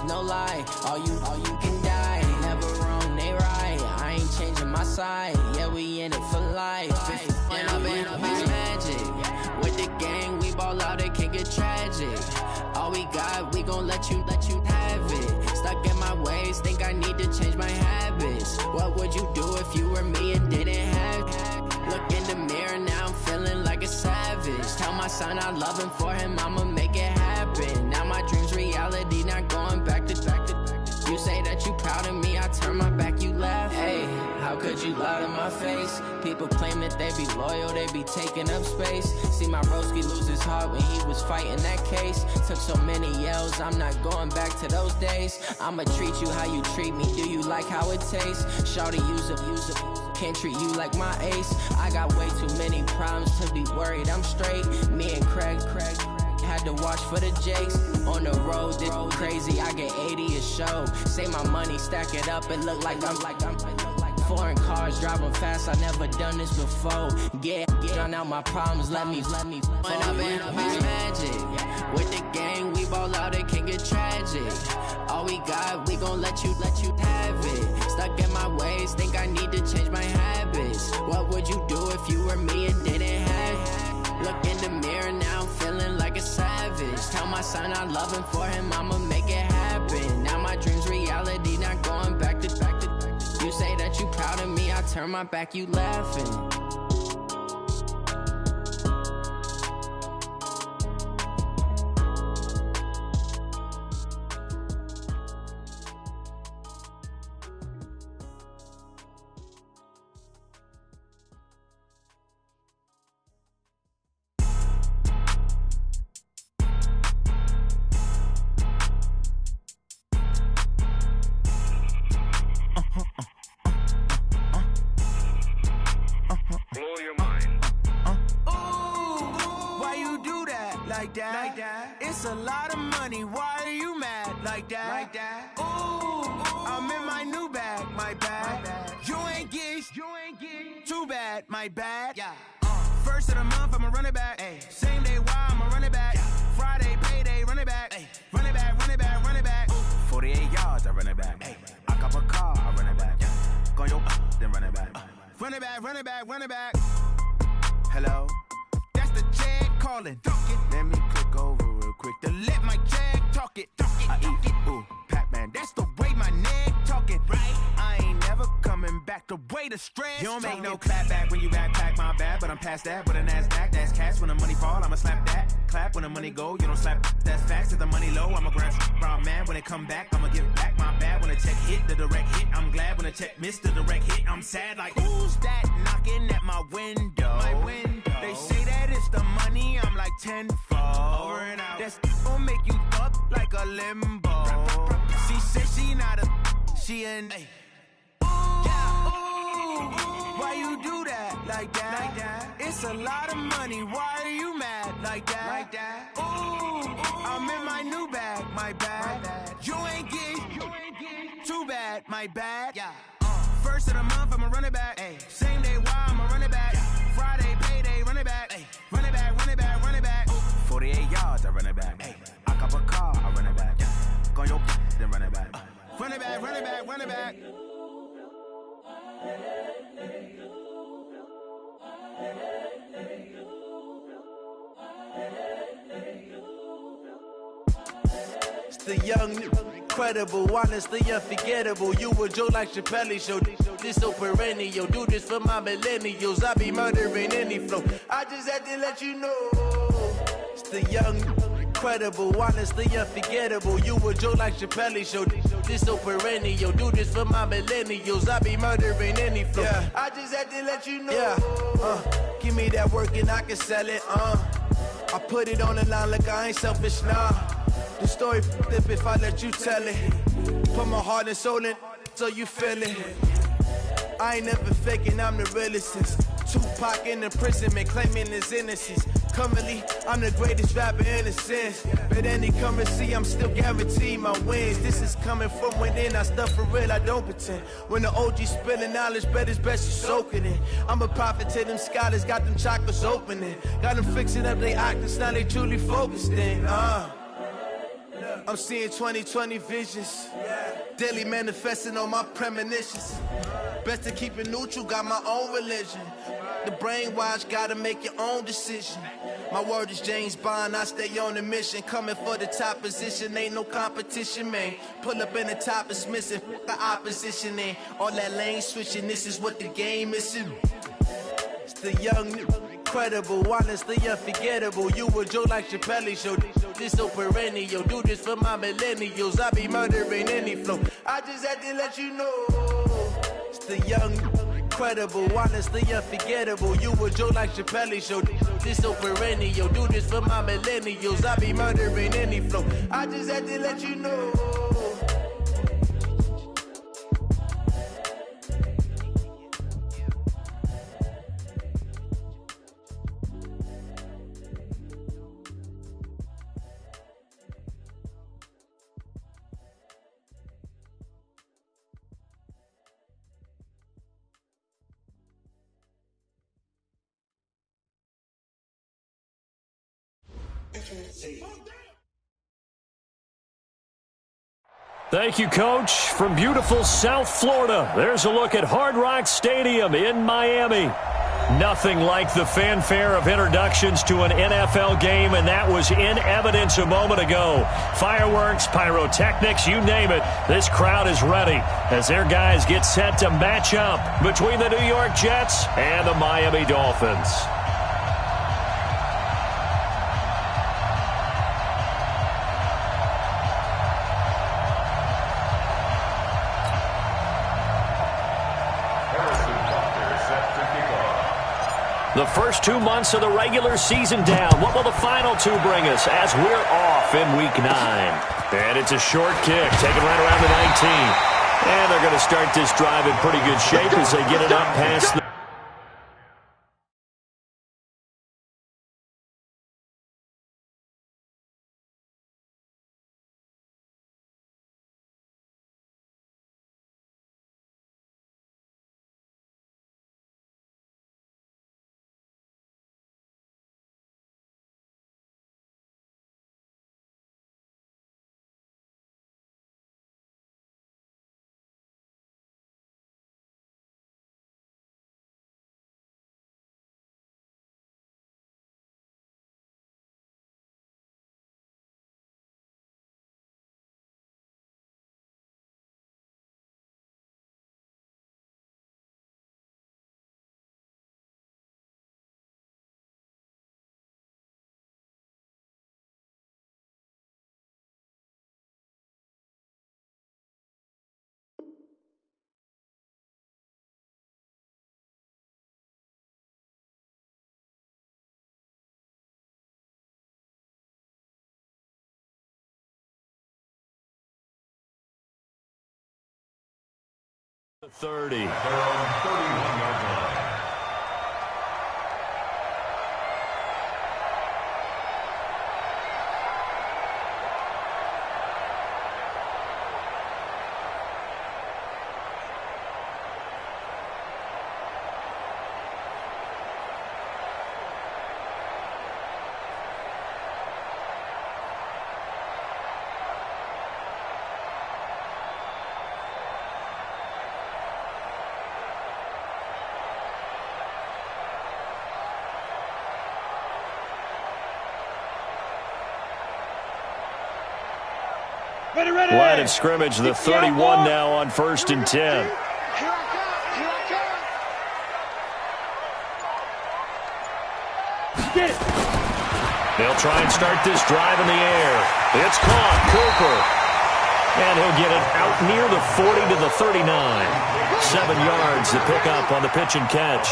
no lie. All you can die. Never wrong, they right. I ain't changing my side. Yeah, we in it for life. And I've been magic. With the gang, we ball out, it can get tragic. All we got, we gon' let you have it. Stuck in my ways, think I need to change my habits. What would you do if you were me and didn't have it? Look in the mirror, now I'm feeling like a savage. Tell my son I love him, for him I'ma make it happen. Now my dream's reality, not going back to. You say that you proud of me, I turn my back, you laugh. Hey, how could you lie to my face? People claim that they be loyal, they be taking up space. See my broski lose his heart when he was fighting that case. Took so many yells, I'm not going back to those days. I'ma treat you how you treat me, do you like how it tastes? Shawty, use up, can't treat you like my ace. I got way too many problems to be worried, I'm straight. Me and Craig had to watch for the Jakes. On the road, this crazy, I get 80 a show. Say my money, stack it up, it look like I'm foreign cars, driving fast, I never done this before. Drown out my problems, let me When I've been magic. With the gang, we ball out, it can get tragic. All we got, we gon' let you have it. Stuck in my ways, think I need to change my habits. What would you do if you were me and didn't have it? Look in the mirror, now I'm feeling like a savage. Tell my son I love him, for him I'ma make it happen. Now my dream's reality, not going back to. You say that you proud of me, I turn my back, you laughing. It's a lot of money, why are you mad like that? Ooh, I'm in my new bag, my bad. You ain't get too bad, my bad. First of the month, I'ma run it back. Same day, why I'ma run it back. Friday, payday, run it back. Run it back, run it back, run it back. 48 yards, I run it back. I cop a car, I run it back. Go your then run it back. Run it back, run it back, run it back. Hello? That's the jag calling. Let me click over real quick to let my jag talk it. I eat it, ooh, Pac-Man. That's the way my neck talking. Right? I ain't never coming back. The way the stress. You don't make no clap back when you backpack, my bad. But I'm past that with a NASDAQ. That's cash when the money fall. I'ma slap that. Clap when the money go. You don't slap. That's facts. If the money low, I'ma grab brown man. When it come back, I'ma give back my bad. When the check hit, the direct hit. I'm glad when the check missed the direct hit. I'm sad like who's that knocking at my window? My window. They say that it's the money. I'm like tenfold. Over and out. That's gon' make you up like a limbo. She said she not a, she an. Ooh, why you do that like that? It's a lot of money. Why are you mad like that? Ooh, I'm in my new bag, my bad. You ain't get too bad, my bad. First of the month, I'ma run it back. Same day, why I'ma run it back. Friday, payday, run it back. Run it back, run it back, run it back. 48 yards, I run it back. I cop a car, I run it back. Go your then run it back. Run it back, run it back, run it back. It's the young, incredible, honestly unforgettable. You a Joe like Chappelle show. This so perennial. Do this for my millennials. I be murdering any flow. I just had to let you know. It's the young, incredible, honestly unforgettable. You a Joe like Chappelle show. This so perennial. Do this for my millennials. I be murdering any flow. I just had to let you know. Give me that work and I can sell it. I put it on the line like I ain't selfish, nah. The story flip if I let you tell it. Put my heart and soul in so you feel it. I ain't never faking, I'm the realest since Tupac in imprisonment, claiming his innocence. Currently, I'm the greatest rapper in a sense. But any currency, I'm still guaranteed my wins. This is coming from within, I stuff for real, I don't pretend. When the OG spilling knowledge, bet it's best you soak it in. I'm a prophet to them scholars, got them chakras opening. Got them fixing up they octaves, now they truly focused in. I'm seeing 20/20 visions. Daily manifesting on my premonitions. Best to keep it neutral, got my own religion. The brainwash, gotta make your own decision. My word is James Bond, I stay on a mission. Coming for the top position, ain't no competition, man. Pull up in the top, it's missing, the opposition in. All that lane switching, this is what the game is. It's the young, incredible, honestly unforgettable. You a joke like Chappelle show. This so perennial, do this for my millennials. I be murdering any flow. I just had to let you know. It's the young, incredible, honestly unforgettable. You a joke like Chappelle show. This so perennial, do this for my millennials. I be murdering any flow. I just had to let you know. Thank you, Coach. From beautiful South Florida, there's a look at Hard Rock Stadium in Miami. Nothing like the fanfare of introductions to an NFL game, and that was in evidence a moment ago. Fireworks, pyrotechnics, you name it. This crowd is ready as their guys get set to match up between the New York Jets and the Miami Dolphins. The first 2 months of the regular season down. What will the final two bring us as we're off in Week 9? And it's a short kick, taken right around the 19. And they're going to start this drive in pretty good shape as they get it up past the... The 30. They're on 31-yard line. Line of scrimmage, the 31 now on 1st and 10. They'll try and start this drive in the air. It's caught, Cooper. And he'll get it out near the 40 to the 39. 7 yards to pick up on the pitch and catch.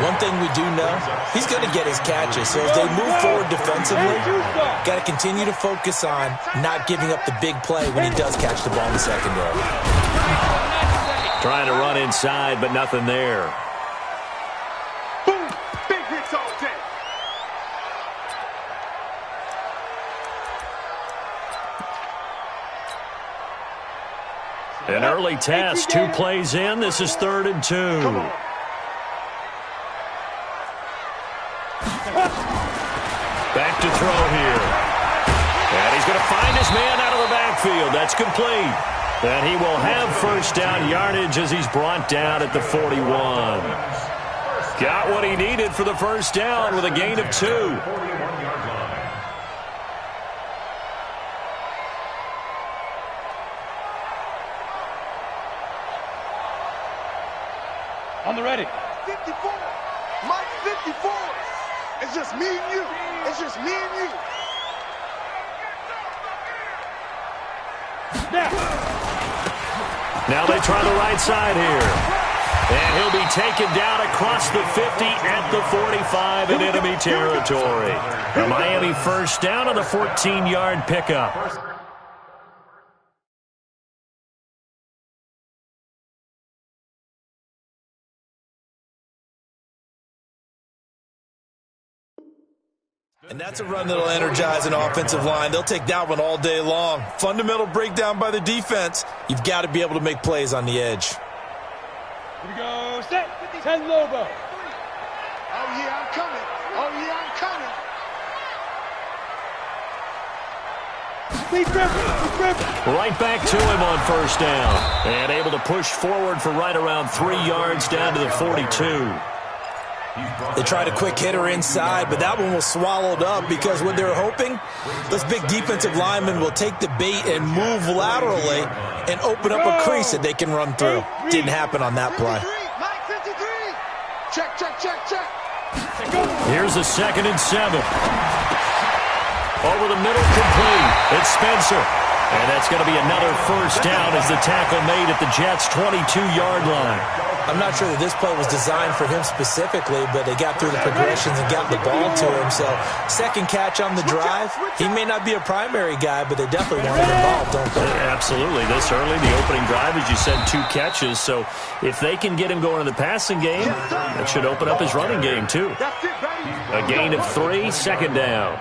One thing we do know, he's going to get his catches. So as they move forward defensively, got to continue to focus on not giving up the big play when he does catch the ball in the secondary. Trying to run inside, but nothing there. Boom! Big hits all day. An early test, 2 plays in. This is 3rd and 2. Back to throw here. And he's going to find his man out of the backfield. That's complete. And he will have first down yardage as he's brought down at the 41. Got what he needed for the first down with a gain of 2. On the ready. 54. Mike 54. It's just me and you. It's just me and you. Now they try the right side here. And he'll be taken down across the 50 at the 45 in enemy territory. A Miami first down on the 14-yard pickup. And that's a run that'll energize an offensive line. They'll take that one all day long. Fundamental breakdown by the defense. You've got to be able to make plays on the edge. Here we go. Set. 10 Lobo. Oh, yeah, I'm coming. Oh, yeah, I'm coming. Right back to him on first down. And able to push forward for right around 3 yards down to the 42. They tried a quick hitter inside, but that one was swallowed up because what they're hoping, those big defensive linemen will take the bait and move laterally and open up a crease that they can run through. Didn't happen on that play. Mike 53. Check, check, check, check. Here's a 2nd and 7. Over the middle, complete. It's Spencer. And that's going to be another first down as the tackle made at the Jets' 22-yard line. I'm not sure that this play was designed for him specifically, but they got through the progressions and got the ball to him. So, second catch on the drive. He may not be a primary guy, but they definitely want him involved, don't they? Absolutely. This early, the opening drive, as you said, 2 catches. So, if they can get him going in the passing game, that should open up his running game, too. A gain of 3, 2nd down.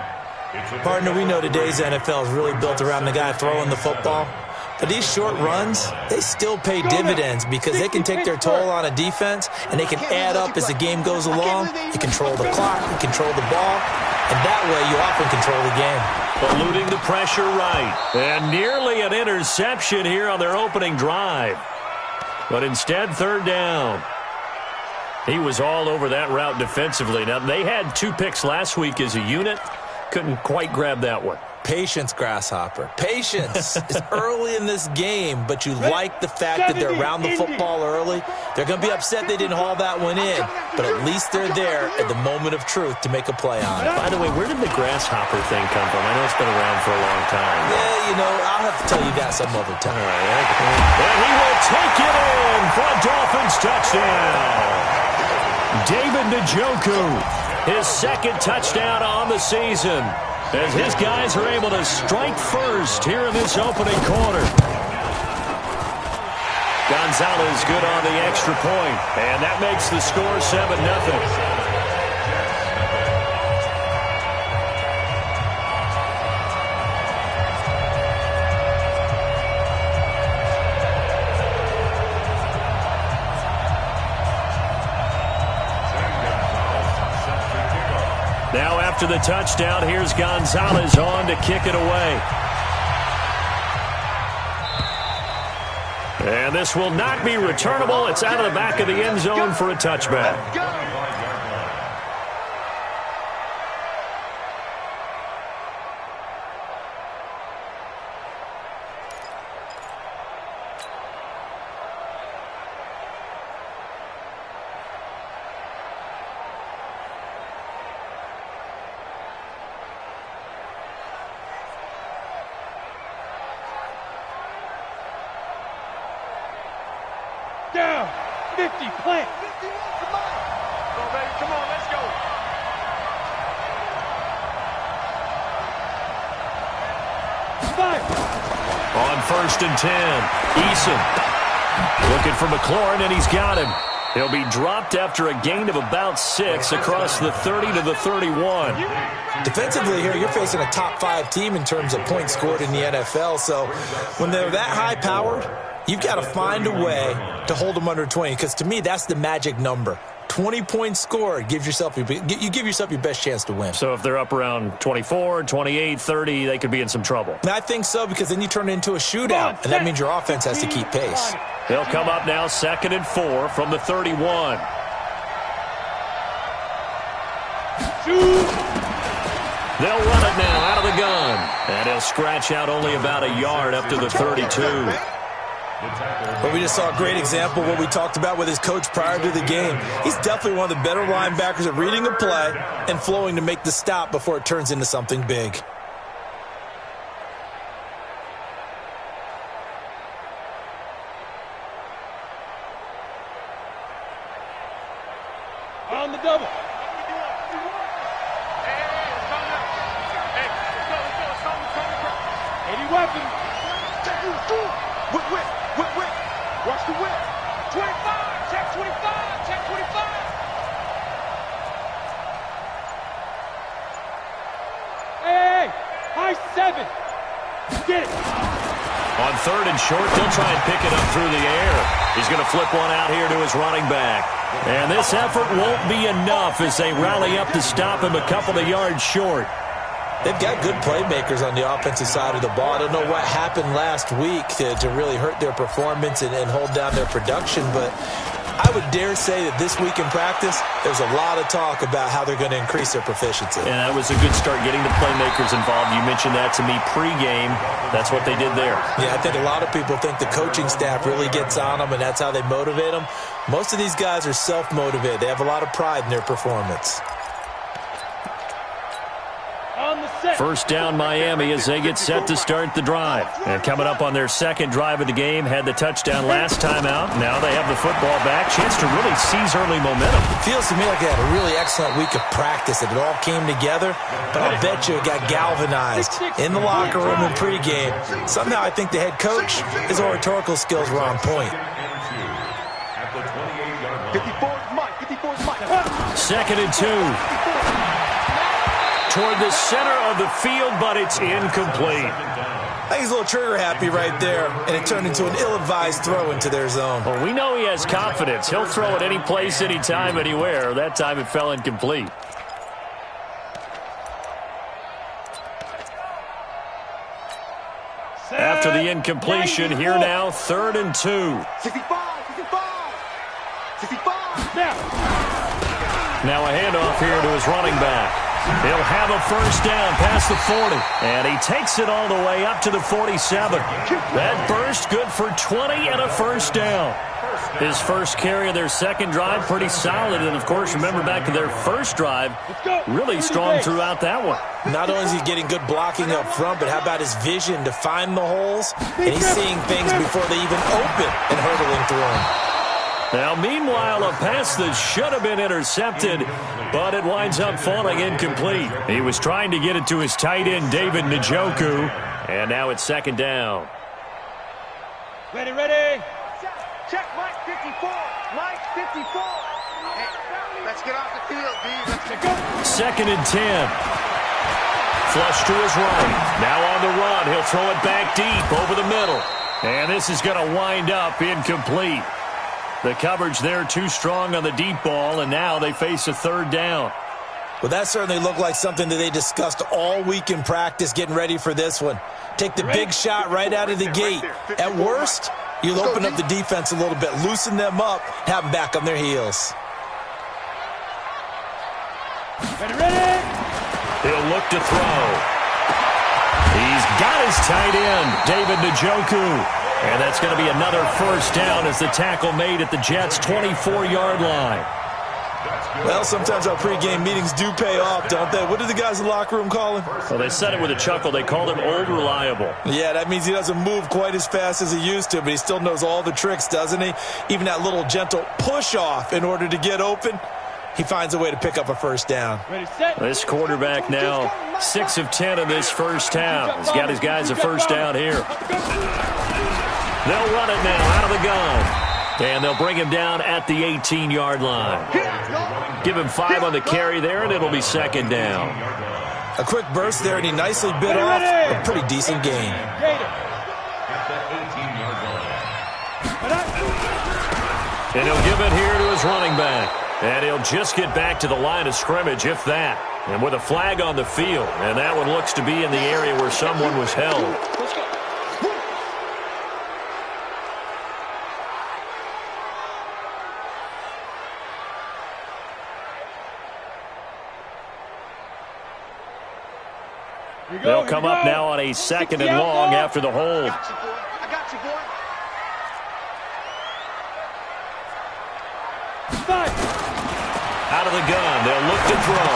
Partner, we know today's NFL is really built around the guy throwing the football. But these short runs, they still pay dividends because they can take their toll on a defense and they can add up as the game goes along. You control the clock, you control the ball, and that way you often control the game. Eluding the pressure right. And nearly an interception here on their opening drive. But instead, 3rd down. He was all over that route defensively. Now, they had 2 picks last week as a unit. Couldn't quite grab that one. Patience, Grasshopper. Patience. It's early in this game, but you like the fact that they're around the football early. They're going to be upset they didn't haul that one in, but at least they're there at the moment of truth to make a play on it. By the way, where did the Grasshopper thing come from? I know it's been around for a long time. Yeah, you know, I'll have to tell you that some other time. All right, and he will take it in for a Dolphins touchdown. David Njoku, his 2nd touchdown on the season, as his guys are able to strike first here in this opening quarter. Gonzalez good on the extra point, and that makes the score 7-0. Now after the touchdown, here's Gonzalez on to kick it away. And this will not be returnable. It's out of the back of the end zone for a touchback. Down. 50, plant. 51, come on. Come on, baby, come on, let's go. Five. On 1st and 10, Eason looking for McLaurin, and he's got him. He'll be dropped after a gain of about 6 across the 30 to the 31. Defensively here, you're facing a top 5 team in terms of points scored in the NFL. So when they're that high-powered, you've got to find a way to hold them under 20, because to me, that's the magic number. 20-point score, you give yourself your best chance to win. So if they're up around 24, 28, 30, they could be in some trouble. And I think so, because then you turn it into a shootout, and that means your offense has to keep pace. They'll come up now 2nd and 4 from the 31. They'll run it now out of the gun. And he'll scratch out only about a yard up to the 32. But we just saw a great example of what we talked about with his coach prior to the game. He's definitely one of the better linebackers at reading a play and flowing to make the stop before it turns into something big. On the double. Weapon. Whip. Watch the whip. 25. Check 25. Check 25. Hey. High 7. Get it. On 3rd and short, they'll try and pick it up through the air. He's going to flip one out here to his running back. And this effort won't be enough as they rally up to stop him a couple of yards short. They've got good playmakers on the offensive side of the ball. I don't know what happened last week to really hurt their performance and hold down their production, but I would dare say that this week in practice, there's a lot of talk about how they're going to increase their proficiency. And that was a good start, getting the playmakers involved. You mentioned that to me pregame. That's what they did there. Yeah, I think a lot of people think the coaching staff really gets on them, and that's how they motivate them. Most of these guys are self-motivated. They have a lot of pride in their performance. First down, Miami, as they get set to start the drive. And coming up on their 2nd drive of the game, had the touchdown last time out. Now they have the football back. Chance to really seize early momentum. It feels to me like they had a really excellent week of practice. It all came together, but I bet you it got galvanized in the locker room in pregame. Somehow I think the head coach, his oratorical skills were on point. 2nd and 2. Toward the center of the field, but it's incomplete. I think he's a little trigger happy right there, and it turned into an ill-advised throw into their zone. Well, we know he has confidence. He'll throw it any place, anytime, anywhere. That time it fell incomplete. After the incompletion, here now, 3rd and 2. 65. Now a handoff here to his running back. He'll have a first down past the 40. And he takes it all the way up to the 47. That burst good for 20 and a first down. His first carry of their 2nd drive, pretty solid. And, of course, remember back to their first drive, really strong throughout that one. Not only is he getting good blocking up front, but how about his vision to find the holes? And he's seeing things before they even open and hurdling through them. Now, meanwhile, a pass that should have been intercepted, but it winds up falling incomplete. He was trying to get it to his tight end, David Njoku, and now it's 2nd down. Ready. Check Mike 54. Mike 54. Hey, let's get off the field, D. Let's go. 2nd and 10. Flush to his right. Now on the run. He'll throw it back deep over the middle. And this is going to wind up incomplete. The coverage there too strong on the deep ball, and now they face a 3rd down. Well, that certainly looked like something that they discussed all week in practice getting ready for this one. Take the big shot right out of the gate. At worst, you'll open up the defense a little bit, loosen them up, have them back on their heels. Ready. He'll look to throw. He's got his tight end, David Njoku. And that's going to be another first down as the tackle made at the Jets' 24-yard line. Well, sometimes our pregame meetings do pay off, don't they? What do the guys in the locker room call him? Well, they said it with a chuckle. They called him Old Reliable. Yeah, that means he doesn't move quite as fast as he used to, but he still knows all the tricks, doesn't he? Even that little gentle push-off in order to get open, he finds a way to pick up a first down. This quarterback now 6 of 10 in this first half. He's got his guys a first down here. They'll run it now out of the gun. And they'll bring him down at the 18-yard line. Give him 5 on the carry there, and it'll be 2nd down. A quick burst there, and he nicely bit off a pretty decent gain. And he'll give it here to his running back. And he'll just get back to the line of scrimmage, if that. And with a flag on the field. And that one looks to be in the area where someone was held. Let's go. They'll come up now on a 2nd and long after the hold. I got you, boy. Out of the gun, they'll look to throw.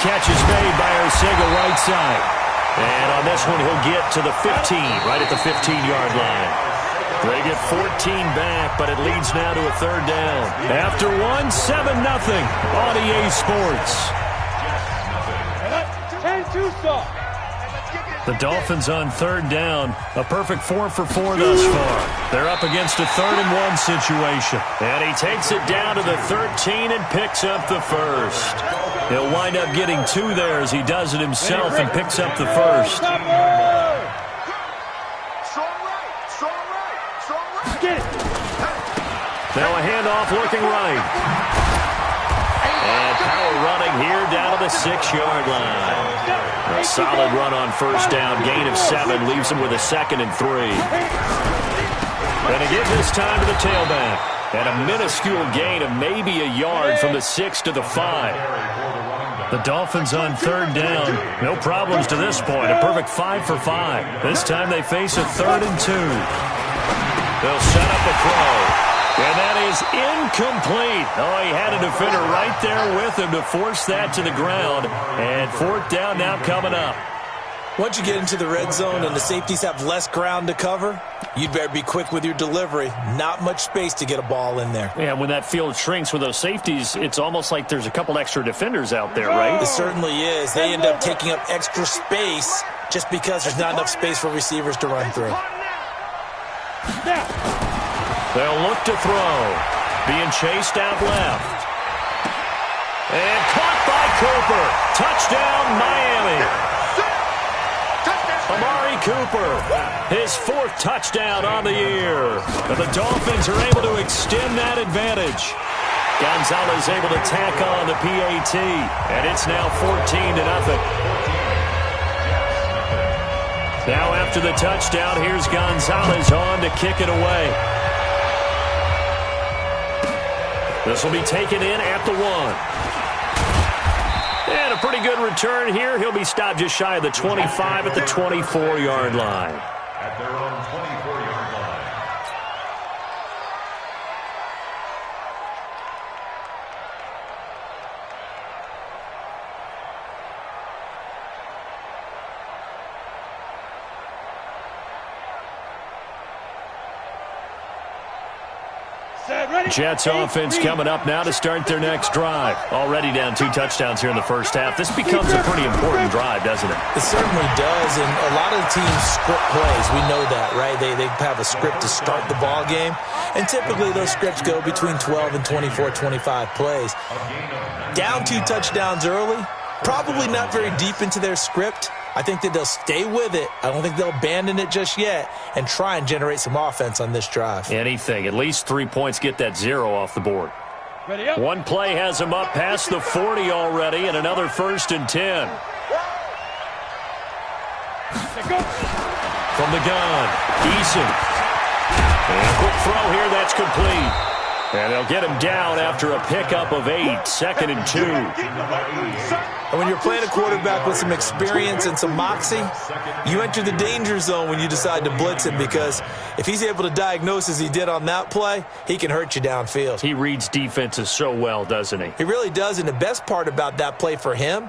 Catch is made by Arcega right side. And on this one, he'll get to the 15, right at the 15-yard line. They get 14 back, but it leads now to a 3rd down. After one, 7-0 on EA Sports. 10-2 stop. The Dolphins on 3rd down. A perfect 4 for 4 thus far. They're up against a 3rd and 1 situation. And he takes it down to the 13 and picks up the 1st. He'll wind up getting 2 there as he does it himself and picks up the 1st. Now a handoff looking right. And power running here down to the 6-yard line. A solid run on 1st down. Gain of 7 leaves him with a 2nd and 3. And to give this time to the tailback. And a minuscule gain of maybe a yard from the 6 to the 5. The Dolphins on 3rd down. No problems to this point. A perfect 5 for 5. This time they face a 3rd and 2. They'll set up a throw. And that is incomplete. Oh, he had a defender right there with him to force that to the ground. And 4th down now coming up. Once you get into the red zone and the safeties have less ground to cover, you'd better be quick with your delivery. Not much space to get a ball in there. Yeah, when that field shrinks with those safeties, it's almost like there's a couple extra defenders out there, right? It certainly is. They end up taking up extra space just because there's not enough space for receivers to run through. They'll look to throw. Being chased out left. And caught by Cooper. Touchdown, Miami. Amari Cooper, his 4th touchdown on the year. And the Dolphins are able to extend that advantage. Gonzalez able to tack on the PAT. And it's now 14-0. Now after the touchdown, here's Gonzalez on to kick it away. This will be taken in at the 1. And a pretty good return here. He'll be stopped just shy of the 25 at the 24-yard line. At their own 24-yard line. Jets offense coming up now to start their next drive. Already down 2 touchdowns here in the first half. This becomes a pretty important drive, doesn't it? It certainly does, and a lot of the teams script plays. We know that, right? They have a script to start the ball game, and typically those scripts go between 12 and 24, 25 plays. Down 2 touchdowns early, probably not very deep into their script. I think that they'll stay with it. I don't think they'll abandon it just yet and try and generate some offense on this drive. Anything. At least 3 points, get that 0 off the board. One play has them up past the 40 already, and another 1st and 10. From the gun, Eason. And a quick throw here, that's complete. And they'll get him down after a pickup of 8, 2nd and 2. And when you're playing a quarterback with some experience and some moxie, you enter the danger zone when you decide to blitz him, because if he's able to diagnose as he did on that play, he can hurt you downfield. He reads defenses so well, doesn't he? He really does, and the best part about that play for him,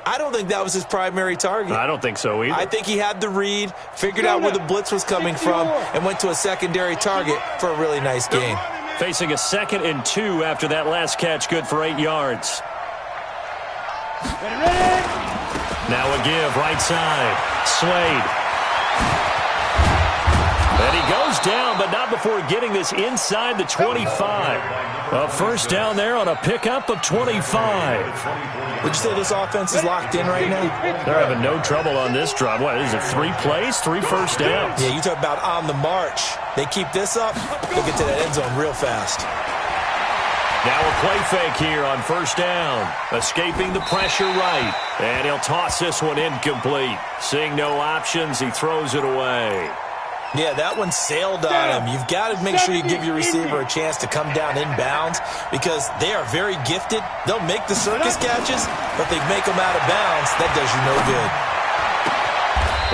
I don't think that was his primary target. I don't think so either. I think he had the read, figured out where the blitz was coming from, and went to a secondary target for a really nice gain. Facing a 2nd and 2 after that last catch, good for 8 yards. Now a give, right side. Slade. And he goes down, but not before getting this inside the 25. A 1st down there on a pickup of 25. Would you say this offense is locked in right now? They're having no trouble on this drive. What, is it 3 plays, 3 first downs? Yeah, you talk about on the march. They keep this up, they'll get to that end zone real fast. Now a play fake here on first down. Escaping the pressure right. And he'll toss this one incomplete. Seeing no options, he throws it away. Yeah, that one sailed on him. You've got to make sure you give your receiver a chance to come down inbounds because they are very gifted. They'll make the circus catches, but they make them out of bounds. That does you no good.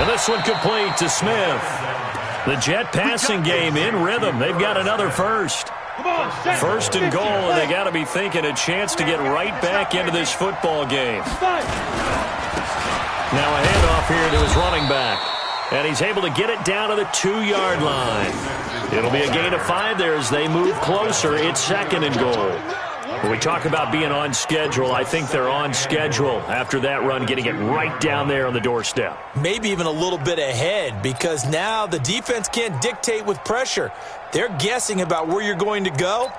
And this one complete to Smith. The Jet passing game in rhythm. They've got another first. First and goal, and they got to be thinking a chance to get right back into this football game. Now a handoff here to his running back. And he's able to get it down to the 2-yard line. It'll be a gain of 5 there as they move closer. It's second and goal. When we talk about being on schedule, I think they're on schedule after that run, getting it right down there on the doorstep. Maybe even a little bit ahead because now the defense can't dictate with pressure. They're guessing about where you're going to go.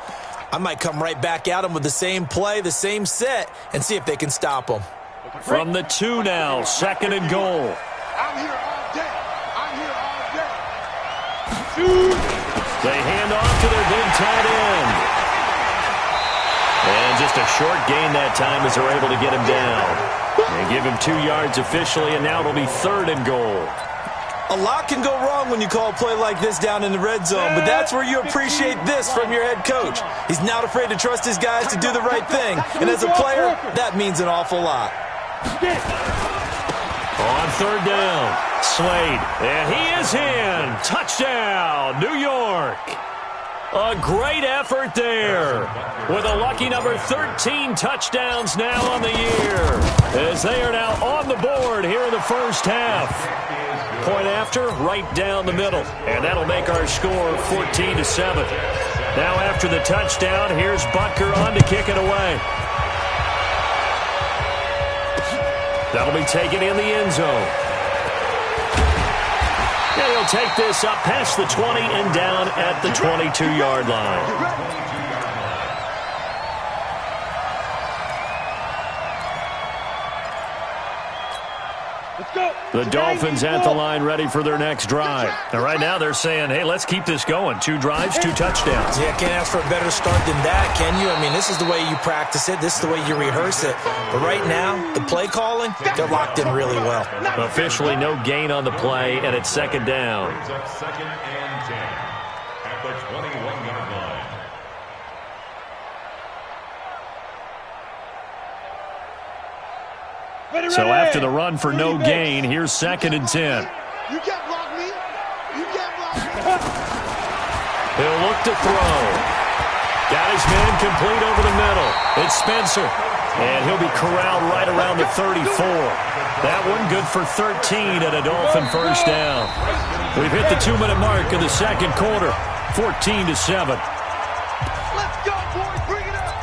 I might come right back at them with the same play, the same set, and see if they can stop them. From the 2 now, second and goal. I'm here all day. I'm here all day. They hand off to their big tight end. And just a short gain that time as they're able to get him down. They give him 2 yards officially, and now it'll be third and goal. A lot can go wrong when you call a play like this down in the red zone, but that's where you appreciate this from your head coach. He's not afraid to trust his guys to do the right thing, and as a player, that means an awful lot. On third down, Slade, and he is in. Touchdown, New York. A great effort there with a lucky number 13 touchdowns now on the year as they are now on the board here in the first half. Point after, right down the middle, and that'll make our score 14-7. Now after the touchdown, here's Butker on to kick it away. That'll be taken in the end zone. And he'll take this up past the 20 and down at the 22-yard line. The Dolphins at the line ready for their next drive. And right now they're saying, hey, let's keep this going. 2 drives, 2 touchdowns. Yeah, can't ask for a better start than that, can you? I mean, this is the way you practice it. This is the way you rehearse it. But right now, the play calling, they're locked in really well. Officially no gain on the play, and it's second down. Second and 10 at the 21-yard line. So after the run for no gain, here's second and 10. You can't block me. You can't block me. He'll look to throw. Got his man complete over the middle. It's Spencer. And he'll be corralled right around the 34. That one good for 13 at a Dolphin first down. We've hit the 2-minute mark of the second quarter. 14-7. Let's go, boys. Bring it up.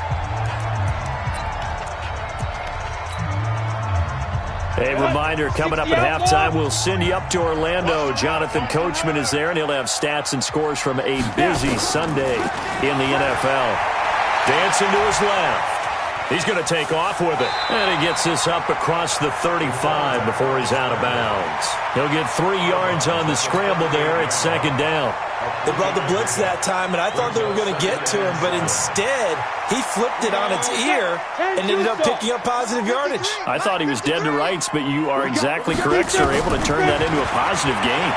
A reminder, coming up at halftime, we'll send you up to Orlando. Jonathan Coachman is there, and he'll have stats and scores from a busy Sunday in the NFL. Dancing to his left. He's going to take off with it. And he gets this up across the 35 before he's out of bounds. He'll get 3 yards on the scramble there at second down. They brought the blitz that time, and I thought they were going to get to him, but instead, he flipped it on its ear and ended up picking up positive yardage. I thought he was dead to rights, but you are exactly correct, sir. Able to turn that into a positive gain.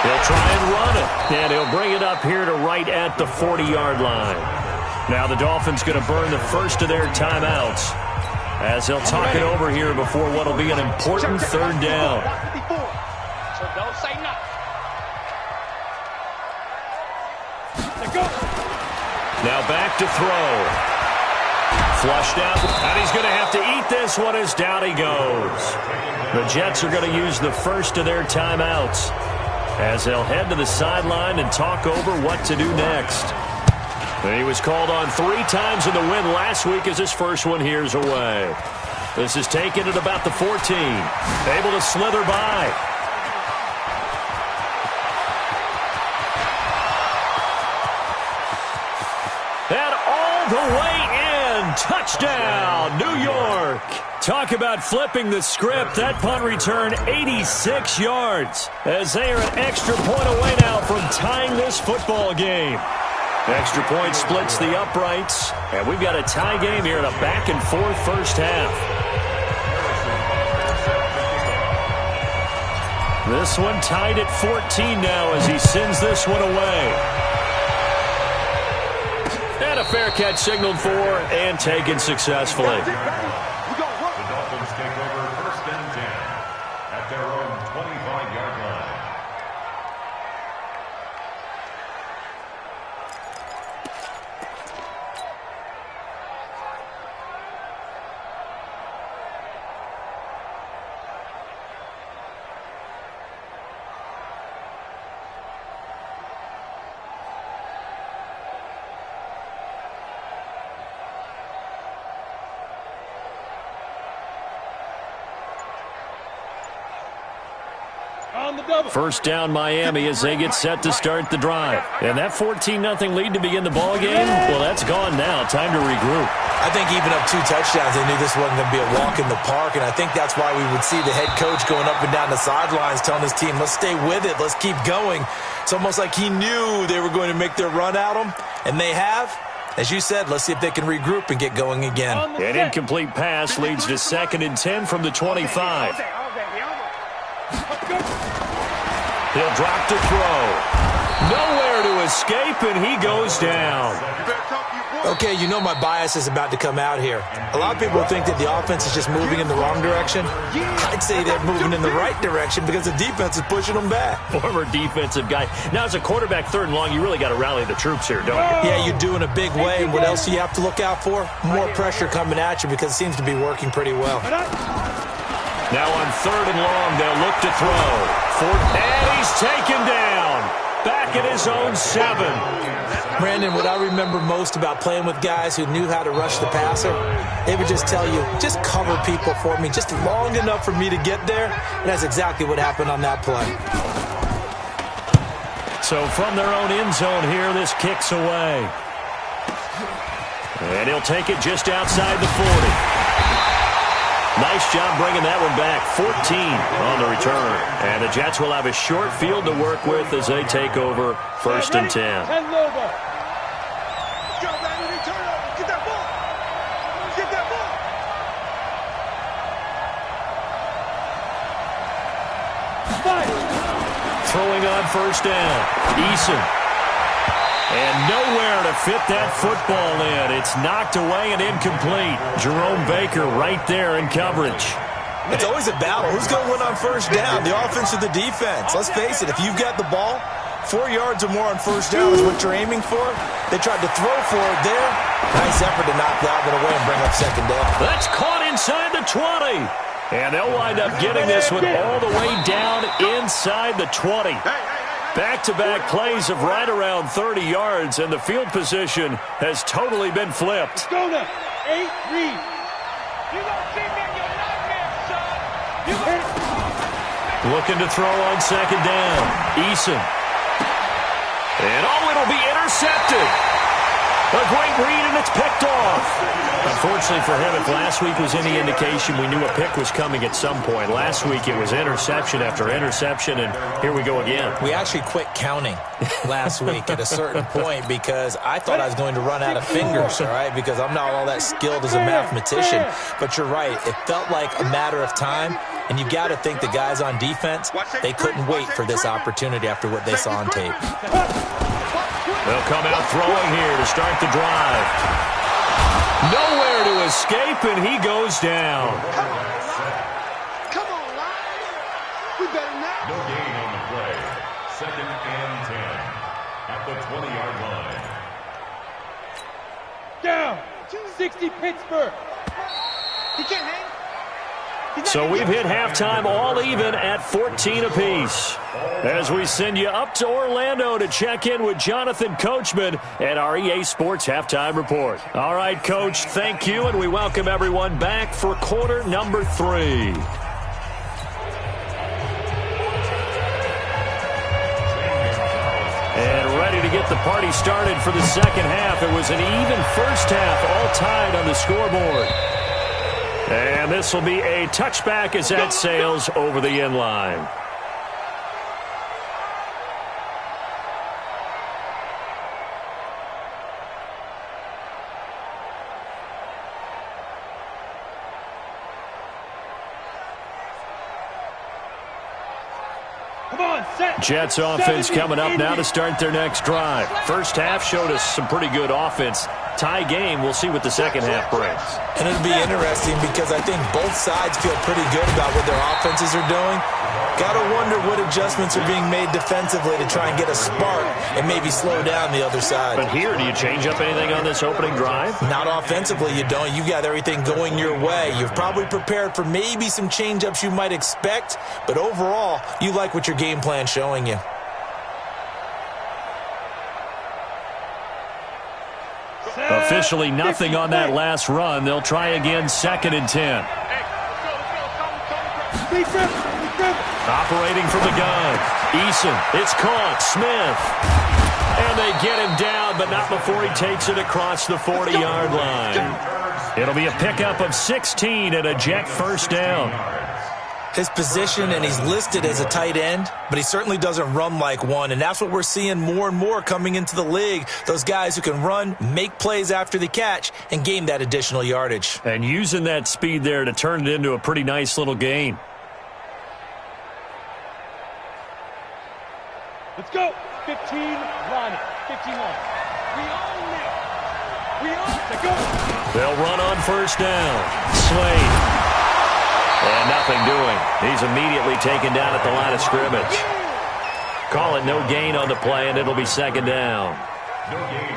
He'll try and run it, and he'll bring it up here to right at the 40-yard line. Now the Dolphins going to burn the first of their timeouts as they'll talk it over here before what will be an important third down. So don't say nothing. Now back to throw. Flushed out, and he's going to have to eat this one as down he goes. The Jets are going to use the first of their timeouts as they'll head to the sideline and talk over what to do next. He was called on 3 times in the win last week as his first one here's away. This is taken at about the 14. Able to slither by. And all the way in. Touchdown, New York. Talk about flipping the script. That punt return 86 yards as they are an extra point away now from tying this football game. Extra point splits the uprights, and we've got a tie game here in a back-and-forth first half. This one tied at 14 now as he sends this one away. And a fair catch signaled for and taken successfully. The Dolphins take over 1st and 10 at their own 25-yard line. First down Miami as they get set to start the drive. And that 14-0 lead to begin the ball game, well, that's gone now. Time to regroup. I think even up 2 touchdowns, they knew this wasn't going to be a walk in the park, and I think that's why we would see the head coach going up and down the sidelines telling his team, let's stay with it, let's keep going. It's almost like he knew they were going to make their run at him, and they have. As you said, let's see if they can regroup and get going again. An incomplete pass leads to 2nd and 10 from the 25. He'll drop to throw. Nowhere to escape, and he goes down. Okay, you know my bias is about to come out here. A lot of people think that the offense is just moving in the wrong direction. I'd say they're moving in the right direction because the defense is pushing them back. Former defensive guy. Now, as a quarterback 3rd and long, you really got to rally the troops here, don't you? Yeah, you do in a big way. And what else do you have to look out for? More pressure coming at you because it seems to be working pretty well. Now on 3rd and long, they'll look to throw. And he's taken down. Back at his own 7. Brandon, what I remember most about playing with guys who knew how to rush the passer, they would just tell you, just cover people for me, just long enough for me to get there. And that's exactly what happened on that play. So from their own end zone here, this kicks away. And he'll take it just outside the 40. Nice job bringing that one back. 14 on the return. And the Jets will have a short field to work with as they take over 1st and 10. Get that ball. Get that ball. Throwing on 1st down. Eason. And nowhere to fit that football in. It's knocked away and incomplete. Jerome Baker right there in coverage. It's always a battle. Who's going to win on 1st down, the offense or the defense? Let's face it, if you've got the ball, 4 yards or more on 1st down is what you're aiming for. They tried to throw for it there. Nice effort to knock that one away and bring up 2nd down. That's caught inside the 20. And they'll wind up getting this one all the way down inside the 20. Back-to-back plays of right around 30 yards, and the field position has totally been flipped. Go now. 8-3. You gonna see me in your nightmare, son. You Looking to throw on 2nd down. Eason. And it'll be intercepted. A great read, and it's picked off. Unfortunately for him, if last week was any indication, we knew a pick was coming at some point. Last week it was interception after interception, and here we go again. We actually quit counting last week at a certain point because I thought I was going to run out of fingers, all right, because I'm not all that skilled as a mathematician. But you're right. It felt like a matter of time, and you got to think the guys on defense, they couldn't wait for this opportunity after what they saw on tape. They'll come out throwing here to start the drive. Nowhere to escape, and he goes down. Come on, Lyle. We better not. No gain on the play. 2nd and 10 at the 20-yard line. Down. 60 Pittsburgh. He can't hang. So we've hit halftime all even at 14 apiece. As we send you up to Orlando to check in with Jonathan Coachman at our EA Sports Halftime Report. All right, Coach, thank you, and we welcome everyone back for quarter number 3. And ready to get the party started for the second half. It was an even first half, all tied on the scoreboard. And this will be a touchback as that sails over the end line. Jets offense coming up now to start their next drive. First half showed us some pretty good offense. Tie game, we'll see what the second half brings. And it'll be interesting because I think both sides feel pretty good about what their offenses are doing. Got to wonder what adjustments are being made defensively to try and get a spark and maybe slow down the other side. But here, do you change up anything on this opening drive? Not offensively, you don't. You got everything going your way. You've probably prepared for maybe some change-ups you might expect, but overall, you like what your game plan's showing you. Officially nothing on that last run. They'll try again, 2nd and 10. Operating from the gun. Eason, it's caught. Smith. And they get him down, but not before he takes it across the 40-yard line. It'll be a pickup of 16 and a Jet first down. His position, and he's listed as a tight end, but he certainly doesn't run like one, and that's what we're seeing more and more coming into the league. Those guys who can run, make plays after the catch, and gain that additional yardage. And using that speed there to turn it into a pretty nice little gain. Let's go. 15, line it. 51. We own it. We own it. Go. They'll run on first down. Slade. And nothing doing. He's immediately taken down at the line of scrimmage. Call it no gain on the play, and it'll be 2nd down.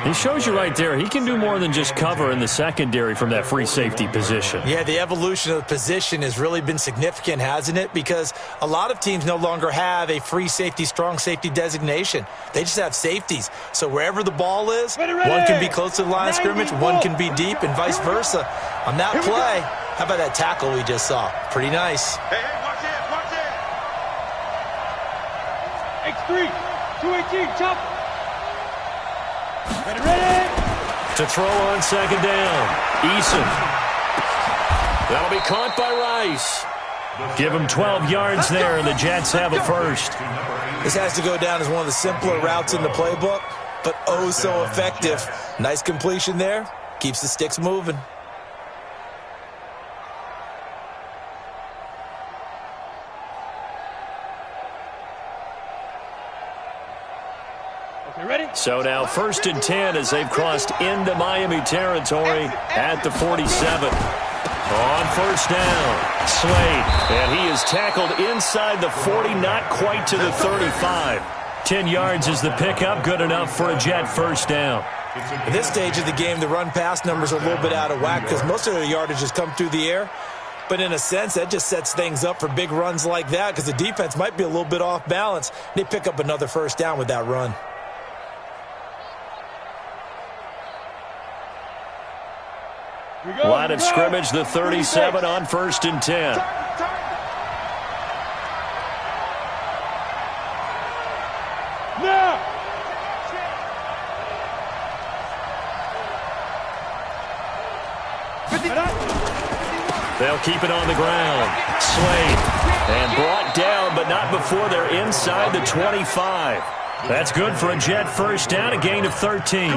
He shows you right there, he can do more than just cover in the secondary from that free safety position. Yeah, the evolution of the position has really been significant, hasn't it? Because a lot of teams no longer have a free safety, strong safety designation. They just have safeties. So wherever the ball is, one can be close to the line of scrimmage, one can be deep, and vice versa. On that play, how about that tackle we just saw? Pretty nice. Hey, watch it, watch it. X3, 218, chop. Ready. To throw on 2nd down. Eason. That'll be caught by Rice. Give him 12 yards there, and the Jets have a first. This has to go down as one of the simpler routes in the playbook, but oh so effective. Nice completion there. Keeps the sticks moving. So now 1st and 10 as they've crossed into Miami territory at the 47. On first down, Slade. And he is tackled inside the 40, not quite to the 35. 10 yards is the pickup, good enough for a Jet first down. At this stage of the game, the run-pass numbers are a little bit out of whack because most of their yardage has come through the air. But in a sense, that just sets things up for big runs like that because the defense might be a little bit off balance. They pick up another first down with that run. Line of scrimmage, the 37 on 1st and 10. Now. They'll keep it on the ground. Slade. And brought down, but not before they're inside the 25. That's good for a Jet first down, a gain of 13.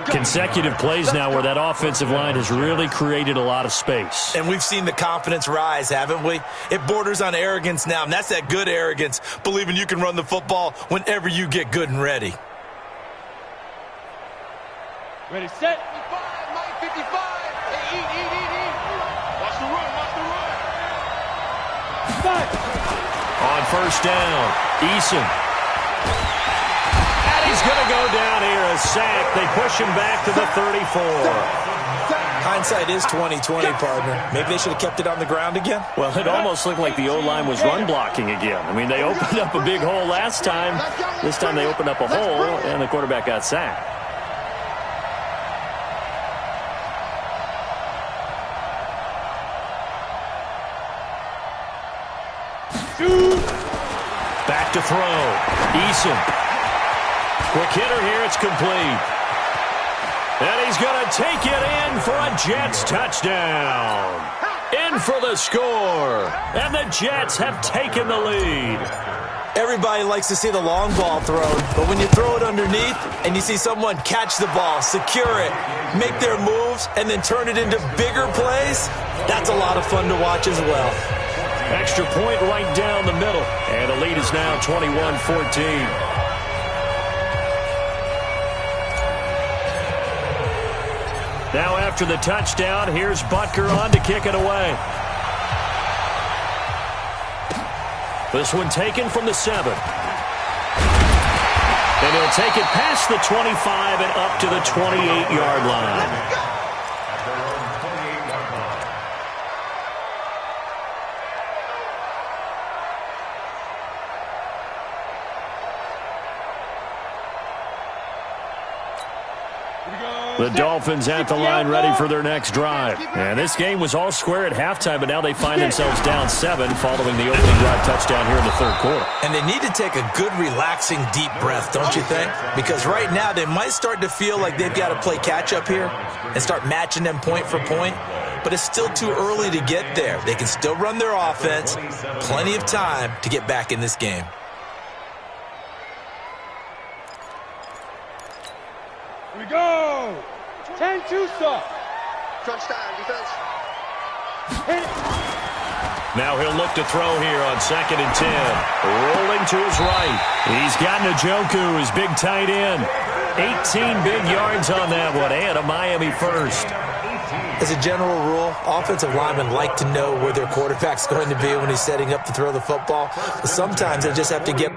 Consecutive plays now where that offensive line has really created a lot of space. And we've seen the confidence rise, haven't we? It borders on arrogance now, and that's that good arrogance, believing you can run the football whenever you get good and ready. Ready, set. 55, Mike, 55. Hey, eat. Watch the run, Five. On first down, Eason. He's going to go down here, a sack. They push him back to the 34. Hindsight is 20/20, partner. Maybe they should have kept it on the ground again. Well, it almost looked like the O-line was run blocking again. I mean, they opened up a big hole last time. This time they opened up a hole, and the quarterback got sacked. Back to throw. Eason. Quick hitter here, it's complete. And he's going to take it in for a Jets touchdown. In for the score. And the Jets have taken the lead. Everybody likes to see the long ball thrown, but when you throw it underneath and you see someone catch the ball, secure it, make their moves, and then turn it into bigger plays, that's a lot of fun to watch as well. Extra point right down the middle. And the lead is now 21-14. Now after the touchdown, here's Butker on to kick it away. This one taken from the 7. And he'll take it past the 25 and up to the 28-yard line. The Dolphins at the line ready for their next drive. And this game was all square at halftime, but now they find themselves down 7 following the opening drive touchdown here in the third quarter. And they need to take a good, relaxing, deep breath, don't you think? Because right now they might start to feel like they've got to play catch-up here and start matching them point for point. But it's still too early to get there. They can still run their offense. Plenty of time to get back in this game. Here we go. 10-2 stop. Crunch down, defense. Now he'll look to throw here on 2nd and 10. Rolling to his right. He's got Njoku, his big tight end. 18 big yards on that one, and a Miami first. As a general rule, offensive linemen like to know where their quarterback's going to be when he's setting up to throw the football. But sometimes they just have to get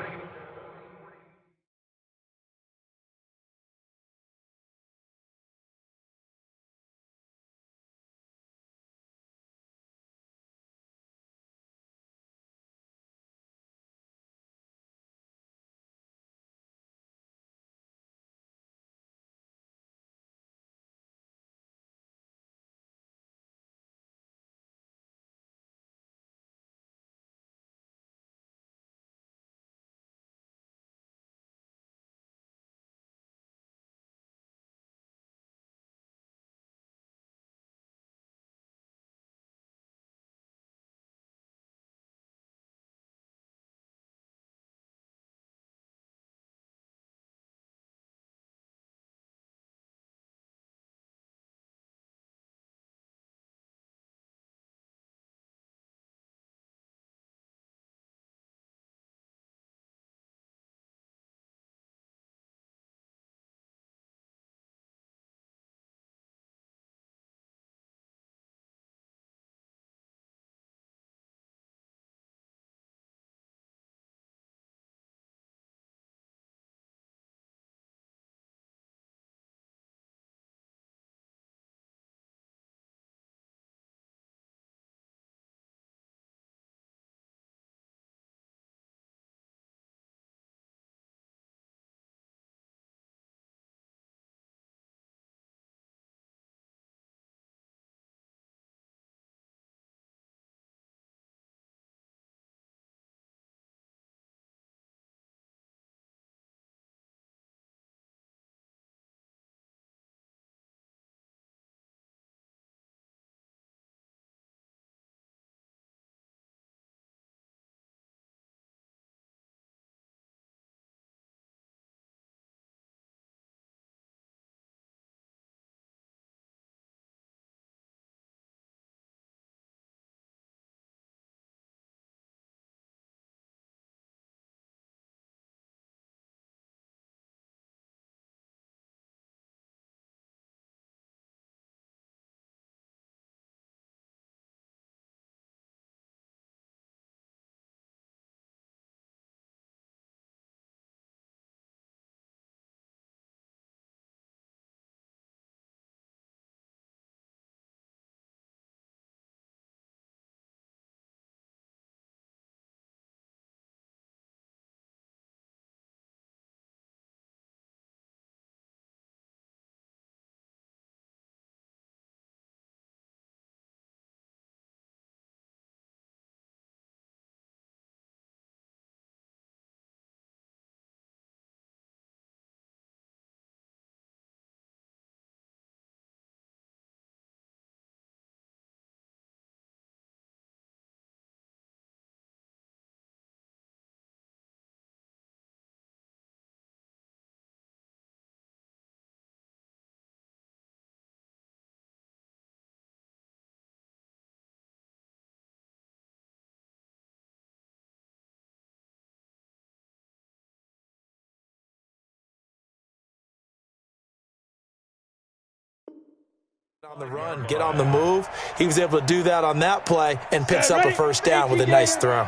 On the run, get on the move. He was able to do that on that play and picks up a first down with a nice throw.